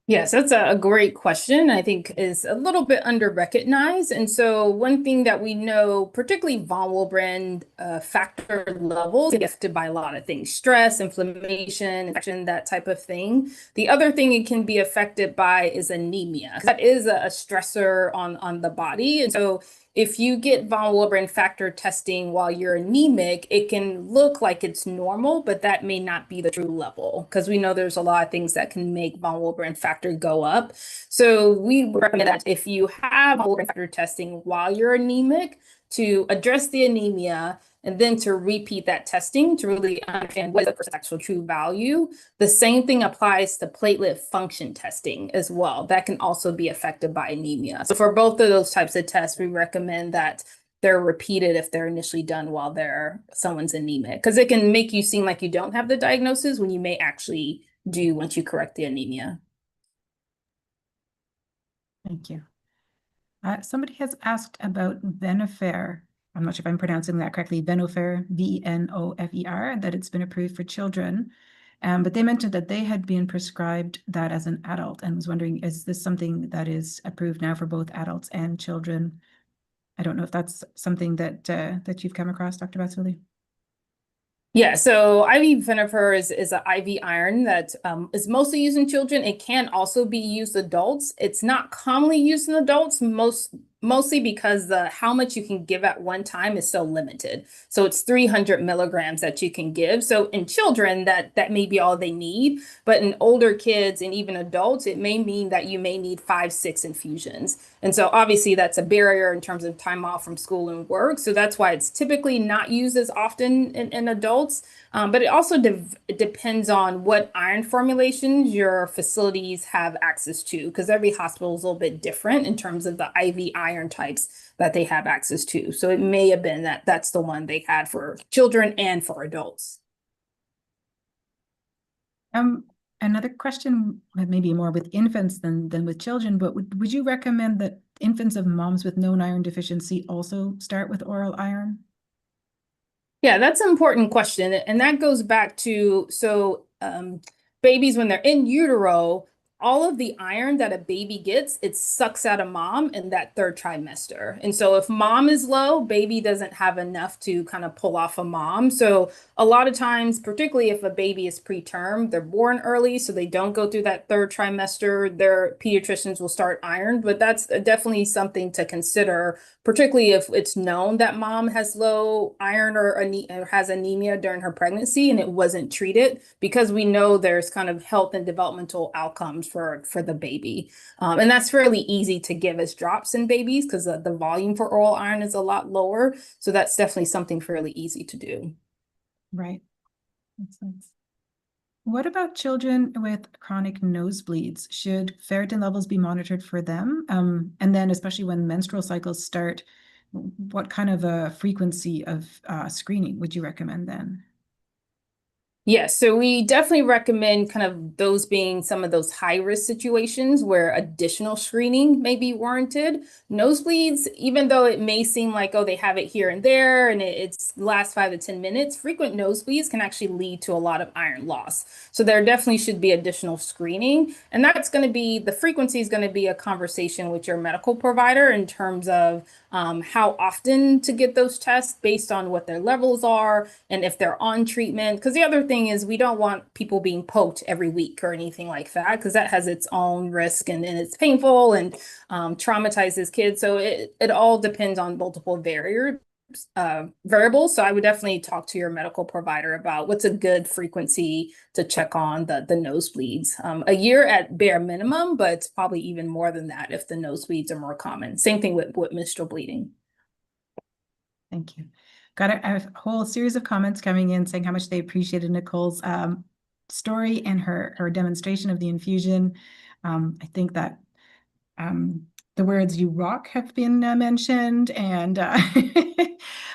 Speaker 2: Yes, that's a great question. I think is a little bit under-recognized. And so one thing that we know, particularly von Willebrand factor levels, get affected by a lot of things: stress, inflammation, infection, that type of thing. The other thing it can be affected by is anemia. That is a stressor on the body. And so if you get von Willebrand factor testing while you're anemic, it can look like it's normal, but that may not be the true level, because we know there's a lot of things that can make von Willebrand factor go up. So we recommend that if you have von Willebrand factor testing while you're anemic, to address the anemia and then to repeat that testing to really understand what is the person's actual true value. The same thing applies to platelet function testing as well. That can also be affected by anemia. So for both of those types of tests, we recommend that they're repeated if they're initially done while someone's anemic, because it can make you seem like you don't have the diagnosis when you may actually do once you correct the anemia.
Speaker 1: Thank you. Somebody has asked about Venofer. I'm not sure if I'm pronouncing that correctly, Venofer, Venofer, that it's been approved for children. But they mentioned that they had been prescribed that as an adult and was wondering, is this something that is approved now for both adults and children? I don't know if that's something that that you've come across, Dr. Batsuli.
Speaker 2: Yeah, so IV Venofer is an IV iron that is mostly used in children. It can also be used in adults. It's not commonly used in adults, mostly because how much you can give at one time is so limited. So it's 300 milligrams that you can give. So in children, that may be all they need. But in older kids and even adults, it may mean that you may need 5-6 infusions. And so obviously that's a barrier in terms of time off from school and work. So that's why it's typically not used as often in adults. But it also depends on what iron formulations your facilities have access to, because every hospital is a little bit different in terms of the IV iron types that they have access to. So it may have been that that's the one they had for children and for adults.
Speaker 1: Another question, maybe more with infants than with children, but would you recommend that infants of moms with known iron deficiency also start with oral iron?
Speaker 2: Yeah, that's an important question. And that goes back to, babies, when they're in utero, all of the iron that a baby gets, it sucks out of mom in that third trimester. And so if mom is low, baby doesn't have enough to kind of pull off a mom. So a lot of times, particularly if a baby is preterm, they're born early, so they don't go through that third trimester, their pediatricians will start iron. But that's definitely something to consider, particularly if it's known that mom has low iron or has anemia during her pregnancy and it wasn't treated, because we know there's kind of health and developmental outcomes for the baby. And that's fairly easy to give as drops in babies because the volume for oral iron is a lot lower. So that's definitely something fairly easy to do.
Speaker 1: Right. Makes sense. What about children with chronic nosebleeds? Should ferritin levels be monitored for them? And then especially when menstrual cycles start, what kind of a frequency of screening would you recommend then?
Speaker 2: Yes, so we definitely recommend kind of those being some of those high-risk situations where additional screening may be warranted. Nosebleeds, even though it may seem like, oh, they have it here and there and it lasts 5 to 10 minutes, frequent nosebleeds can actually lead to a lot of iron loss. So there definitely should be additional screening. And that's going to be, the frequency is going to be a conversation with your medical provider in terms of how often to get those tests based on what their levels are and if they're on treatment. Because the other thing is we don't want people being poked every week or anything like that, because that has its own risk and it's painful and traumatizes kids. So it all depends on multiple variables. So I would definitely talk to your medical provider about what's a good frequency to check on the nosebleeds. A year at bare minimum, but it's probably even more than that if the nosebleeds are more common. Same thing with menstrual bleeding.
Speaker 1: Thank you. Got a whole series of comments coming in saying how much they appreciated Nikole's story and her demonstration of the infusion. I think that the words "you rock" have been mentioned, and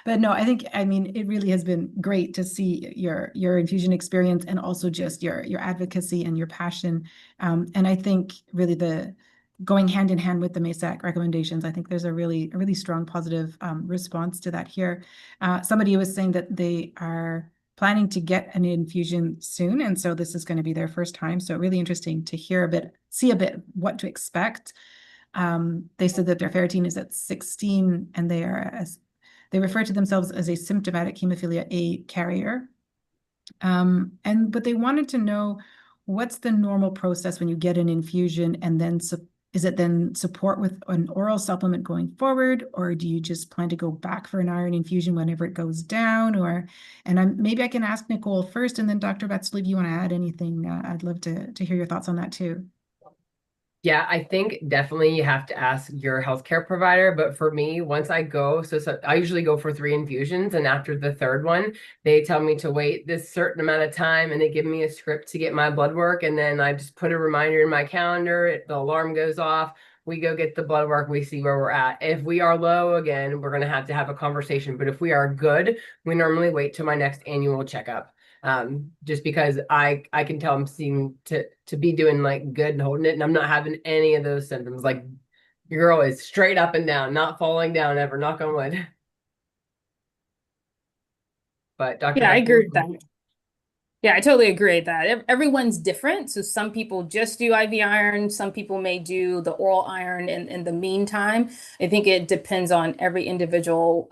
Speaker 1: but no, I mean, it really has been great to see your infusion experience and also just your advocacy and your passion. And I think really going hand in hand with the MASAC recommendations, I think there's a really strong positive response to that here. Somebody was saying that they are planning to get an infusion soon, and so this is going to be their first time. So really interesting to see a bit what to expect. They said that their ferritin is at 16, and they refer to themselves as a symptomatic hemophilia A carrier. But they wanted to know, what's the normal process when you get an infusion, and then is it then support with an oral supplement going forward, or do you just plan to go back for an iron infusion whenever it goes down? Maybe I can ask Nikole first, and then Dr. Batsuli, if you want to add anything, I'd love to hear your thoughts on that too.
Speaker 3: Yeah, I think definitely you have to ask your healthcare provider. But for me, once I go, so I usually go for 3 infusions. And after the 3rd one, they tell me to wait this certain amount of time, and they give me a script to get my blood work. And then I just put a reminder in my calendar. The alarm goes off. We go get the blood work. We see where we're at. If we are low again, we're going to have a conversation. But if we are good, we normally wait till my next annual checkup. Just because I can tell I'm seeming to be doing like good and holding it, and I'm not having any of those symptoms. Like, your girl is straight up and down, not falling down ever, knock on wood. But Dr.
Speaker 2: Yeah, I agree with that. Yeah, I totally agree with that. Everyone's different. So some people just do IV iron. Some people may do the oral iron in the meantime. I think it depends on every individual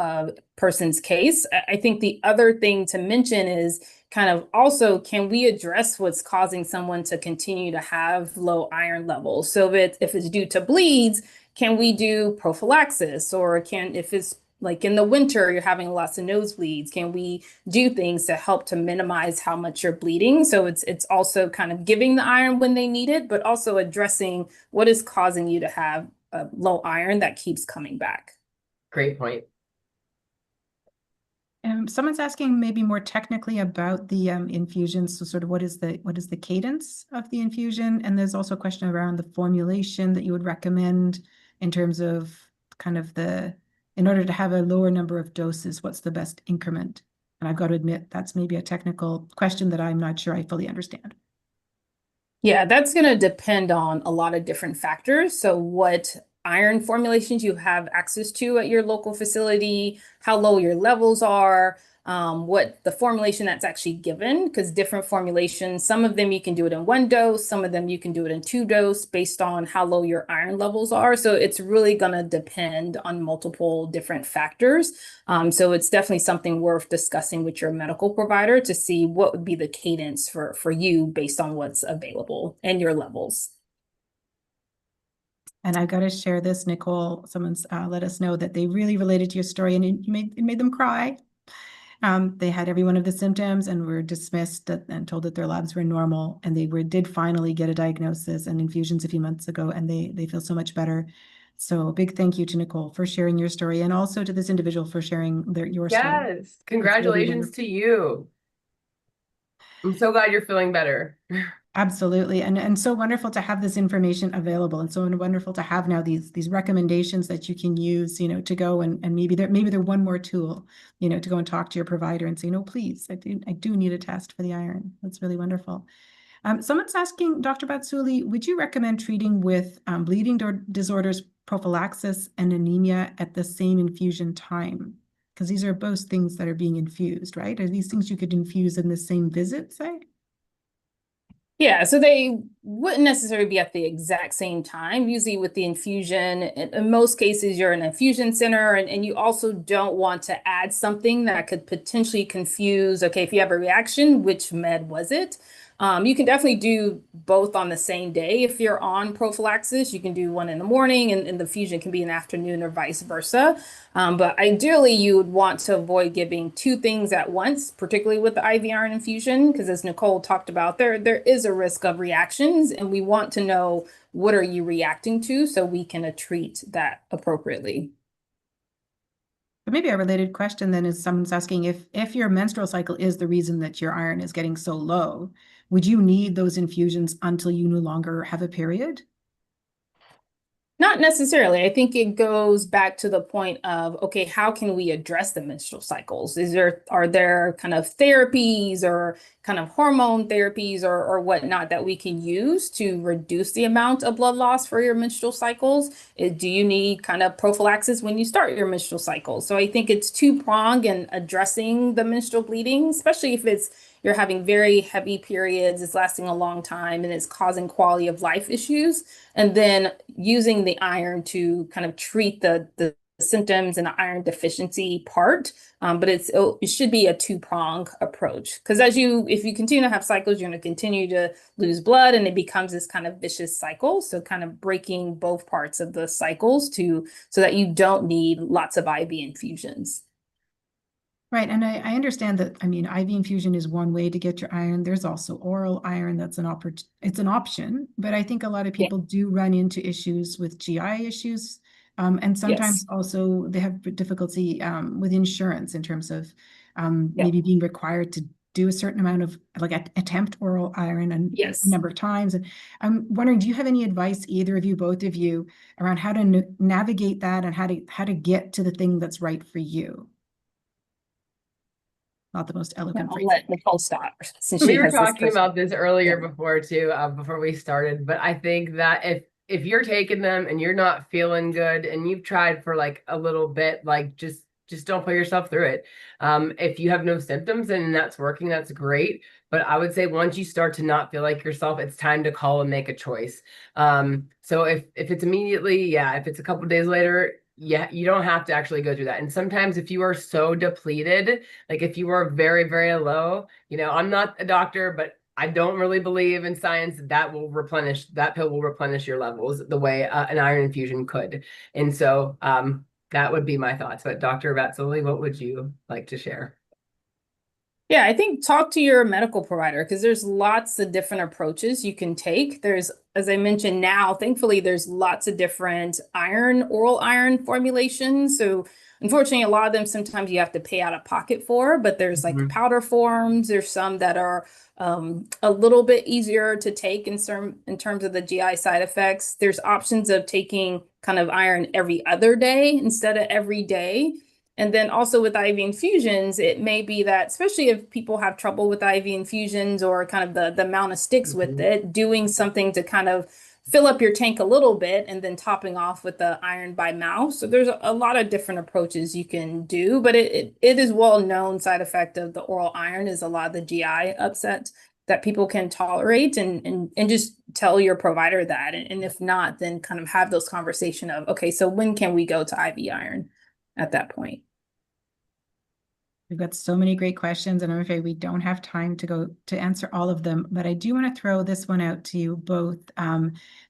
Speaker 2: person's case. I think the other thing to mention is kind of also, can we address what's causing someone to continue to have low iron levels? So if it's due to bleeds, can we do prophylaxis? Or if it's like in the winter, you're having lots of nosebleeds, can we do things to help to minimize how much you're bleeding? So it's also kind of giving the iron when they need it, but also addressing what is causing you to have a low iron that keeps coming back.
Speaker 3: Great point.
Speaker 1: Someone's asking maybe more technically about the infusions. So sort of what is the cadence of the infusion? And there's also a question around the formulation that you would recommend in terms of kind of in order to have a lower number of doses, what's the best increment? And I've got to admit, that's maybe a technical question that I'm not sure I fully understand.
Speaker 2: Yeah, that's going to depend on a lot of different factors. So what iron formulations you have access to at your local facility, how low your levels are, what the formulation that's actually given, because different formulations, some of them you can do it in 1 dose, some of them you can do it in 2 doses based on how low your iron levels are. So it's really going to depend on multiple different factors. So it's definitely something worth discussing with your medical provider to see what would be the cadence for you based on what's available and your levels.
Speaker 1: And I've got to share this, Nikole. Someone's let us know that they really related to your story, and it made them cry. They had every one of the symptoms and were dismissed and told that their labs were normal, and they did finally get a diagnosis and infusions a few months ago, and they feel so much better. So a big thank you to Nikole for sharing your story, and also to this individual for sharing your story.
Speaker 3: Yes, congratulations to you. I'm so glad you're feeling better.
Speaker 1: Absolutely. And so wonderful to have this information available, and so wonderful to have now these recommendations that you can use, to go and maybe they're one more tool, to go and talk to your provider and say, no, please, I do need a test for the iron. That's really wonderful. Someone's asking, Dr. Batsuli, would you recommend treating with bleeding disorders, prophylaxis, and anemia at the same infusion time? Because these are both things that are being infused, right? Are these things you could infuse in the same visit, say?
Speaker 2: Yeah, so they wouldn't necessarily be at the exact same time. Usually with the infusion, in most cases, you're in an infusion center and you also don't want to add something that could potentially confuse, okay, if you have a reaction, which med was it? You can definitely do both on the same day. If you're on prophylaxis, you can do one in the morning and the fusion can be in the afternoon or vice versa. But ideally, you would want to avoid giving two things at once, particularly with the IV iron infusion, because as Nikole talked about, there is a risk of reactions, and we want to know what are you reacting to so we can treat that appropriately.
Speaker 1: But maybe a related question then is someone's asking if your menstrual cycle is the reason that your iron is getting so low, would you need those infusions until you no longer have a period?
Speaker 2: Not necessarily. I think it goes back to the point of, okay, how can we address the menstrual cycles? Are there kind of therapies or kind of hormone therapies or whatnot that we can use to reduce the amount of blood loss for your menstrual cycles? Do you need kind of prophylaxis when you start your menstrual cycle? So I think it's two-pronged in addressing the menstrual bleeding, especially if you're having very heavy periods, it's lasting a long time, and it's causing quality of life issues. And then using the iron to kind of treat the symptoms and the iron deficiency part. But it should be a two-pronged approach. Because if you continue to have cycles, you're going to continue to lose blood, and it becomes this kind of vicious cycle. So kind of breaking both parts of the cycles so that you don't need lots of IV infusions.
Speaker 1: Right, and I understand that, I mean, IV infusion is one way to get your iron. There's also oral iron that's it's an option, but I think a lot of people do run into issues with GI issues. And sometimes also they have difficulty with insurance in terms of maybe being required to do a certain amount of attempt oral iron and a number of times. And I'm wondering, do you have any advice, either of you, both of you, around how to navigate that and how to get to the thing that's right for you? Not the most eloquent phrase.
Speaker 2: I'll let Nikole start since
Speaker 3: we were talking about this earlier before too, before we started. But I think that if you're taking them and you're not feeling good and you've tried for like a little bit, like just don't put yourself through it. If you have no symptoms and that's working, that's great. But I would say once you start to not feel like yourself, it's time to call and make a choice. So if it's immediately, if it's a couple of days later, you don't have to actually go through that. And sometimes if you are so depleted, like if you are very, very low, I'm not a doctor, but I don't really believe in science that pill will replenish your levels the way an iron infusion could. And so that would be my thoughts. But Dr. Batsuli, what would you like to share?
Speaker 2: Yeah, I think talk to your medical provider because there's lots of different approaches you can take. There's, as I mentioned now, thankfully, there's lots of different oral iron formulations. So unfortunately, a lot of them sometimes you have to pay out of pocket for, but there's like powder forms. There's some that are a little bit easier to take in terms of the GI side effects. There's options of taking kind of iron every other day instead of every day. And then also with IV infusions, it may be that, especially if people have trouble with IV infusions or kind of the amount of sticks with it, doing something to kind of fill up your tank a little bit and then topping off with the iron by mouth. So there's a lot of different approaches you can do, but it is well known side effect of the oral iron is a lot of the GI upset that people can tolerate and just tell your provider that. And if not, then kind of have those conversation of, okay, so when can we go to IV iron at that point?
Speaker 1: We've got so many great questions, and I'm afraid we don't have time to answer all of them, but I do want to throw this one out to you both.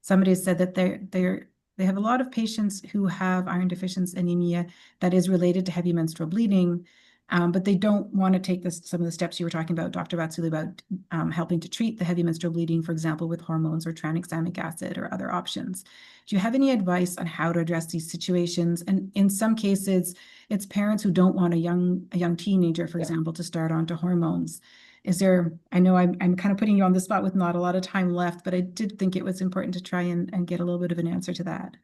Speaker 1: Somebody said that they have a lot of patients who have iron deficiency anemia that is related to heavy menstrual bleeding, but they don't want to take some of the steps you were talking about, Dr. Batsuli, about helping to treat the heavy menstrual bleeding, for example, with hormones or tranexamic acid or other options. Do you have any advice on how to address these situations? And in some cases, it's parents who don't want a young teenager, for example, to start onto hormones. I know I'm kind of putting you on the spot with not a lot of time left, but I did think it was important to try and get a little bit of an answer to that.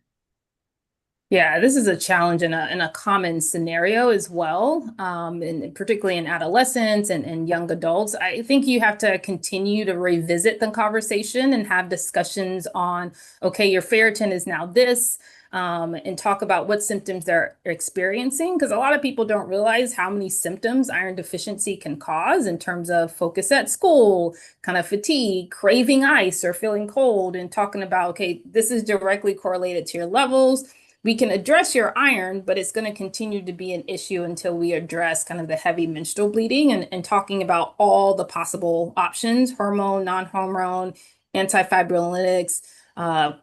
Speaker 2: Yeah, this is a challenge in a common scenario as well, and particularly in adolescents and young adults. I think you have to continue to revisit the conversation and have discussions on, okay, your ferritin is now this. and talk about what symptoms they're experiencing, because a lot of people don't realize how many symptoms iron deficiency can cause in terms of focus at school, kind of fatigue, craving ice or feeling cold, and talking about, okay, this is directly correlated to your levels. We can address your iron, but it's going to continue to be an issue until we address kind of the heavy menstrual bleeding, and talking about all the possible options: hormone, non-hormone, antifibrinolytics,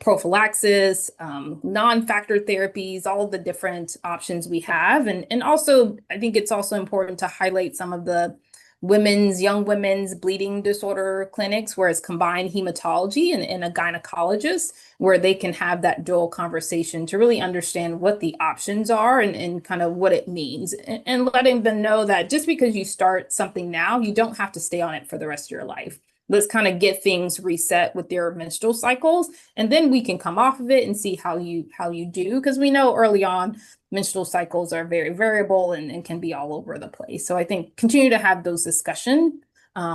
Speaker 2: prophylaxis, non-factor therapies, all of the different options we have. And also, I think it's also important to highlight some of the young women's bleeding disorder clinics where it's combined hematology and a gynecologist, where they can have that dual conversation to really understand what the options are and kind of what it means, and letting them know that just because you start something now, you don't have to stay on it for the rest of your life. Let's kind of get things reset with their menstrual cycles, and then we can come off of it and see how you do, because we know early on menstrual cycles are very variable and can be all over the place. So I think continue to have those discussions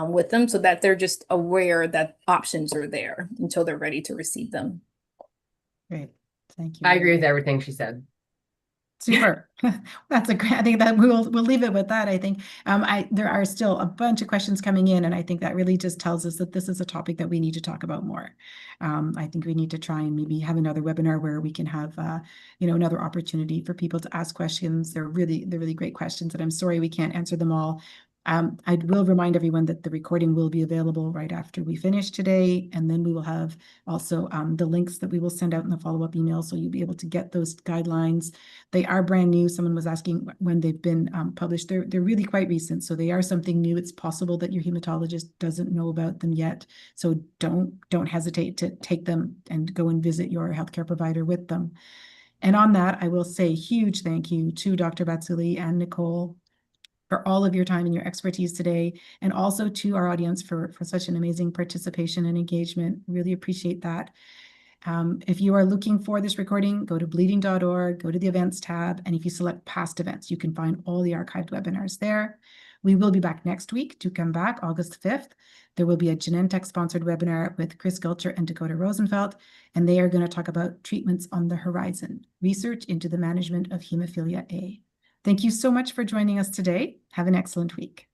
Speaker 2: with them so that they're just aware that options are there until they're ready to receive them.
Speaker 1: Great. Thank you.
Speaker 3: I agree with everything she said.
Speaker 1: Super. That's a great, I think that we'll leave it with that. I think there are still a bunch of questions coming in, and I think that really just tells us that this is a topic that we need to talk about more. I think we need to try and maybe have another webinar where we can have another opportunity for people to ask questions. They're really great questions, and I'm sorry we can't answer them all. I will remind everyone that the recording will be available right after we finish today, and then we will have also the links that we will send out in the follow-up email, so you'll be able to get those guidelines. They are brand new. Someone was asking when they've been published. They're really quite recent, so they are something new. It's possible that your hematologist doesn't know about them yet, so don't hesitate to take them and go and visit your healthcare provider with them. And on that, I will say huge thank you to Dr. Batsuli and Nikole for all of your time and your expertise today, and also to our audience for such an amazing participation and engagement. Really appreciate that. If you are looking for this recording, go to bleeding.org, go to the events tab, and if you select past events, you can find all the archived webinars there. We will be back next week. To come back August 5th. There will be a Genentech-sponsored webinar with Chris Gilcher and Dakota Rosenfeld, and they are going to talk about treatments on the horizon, research into the management of hemophilia A. Thank you so much for joining us today. Have an excellent week.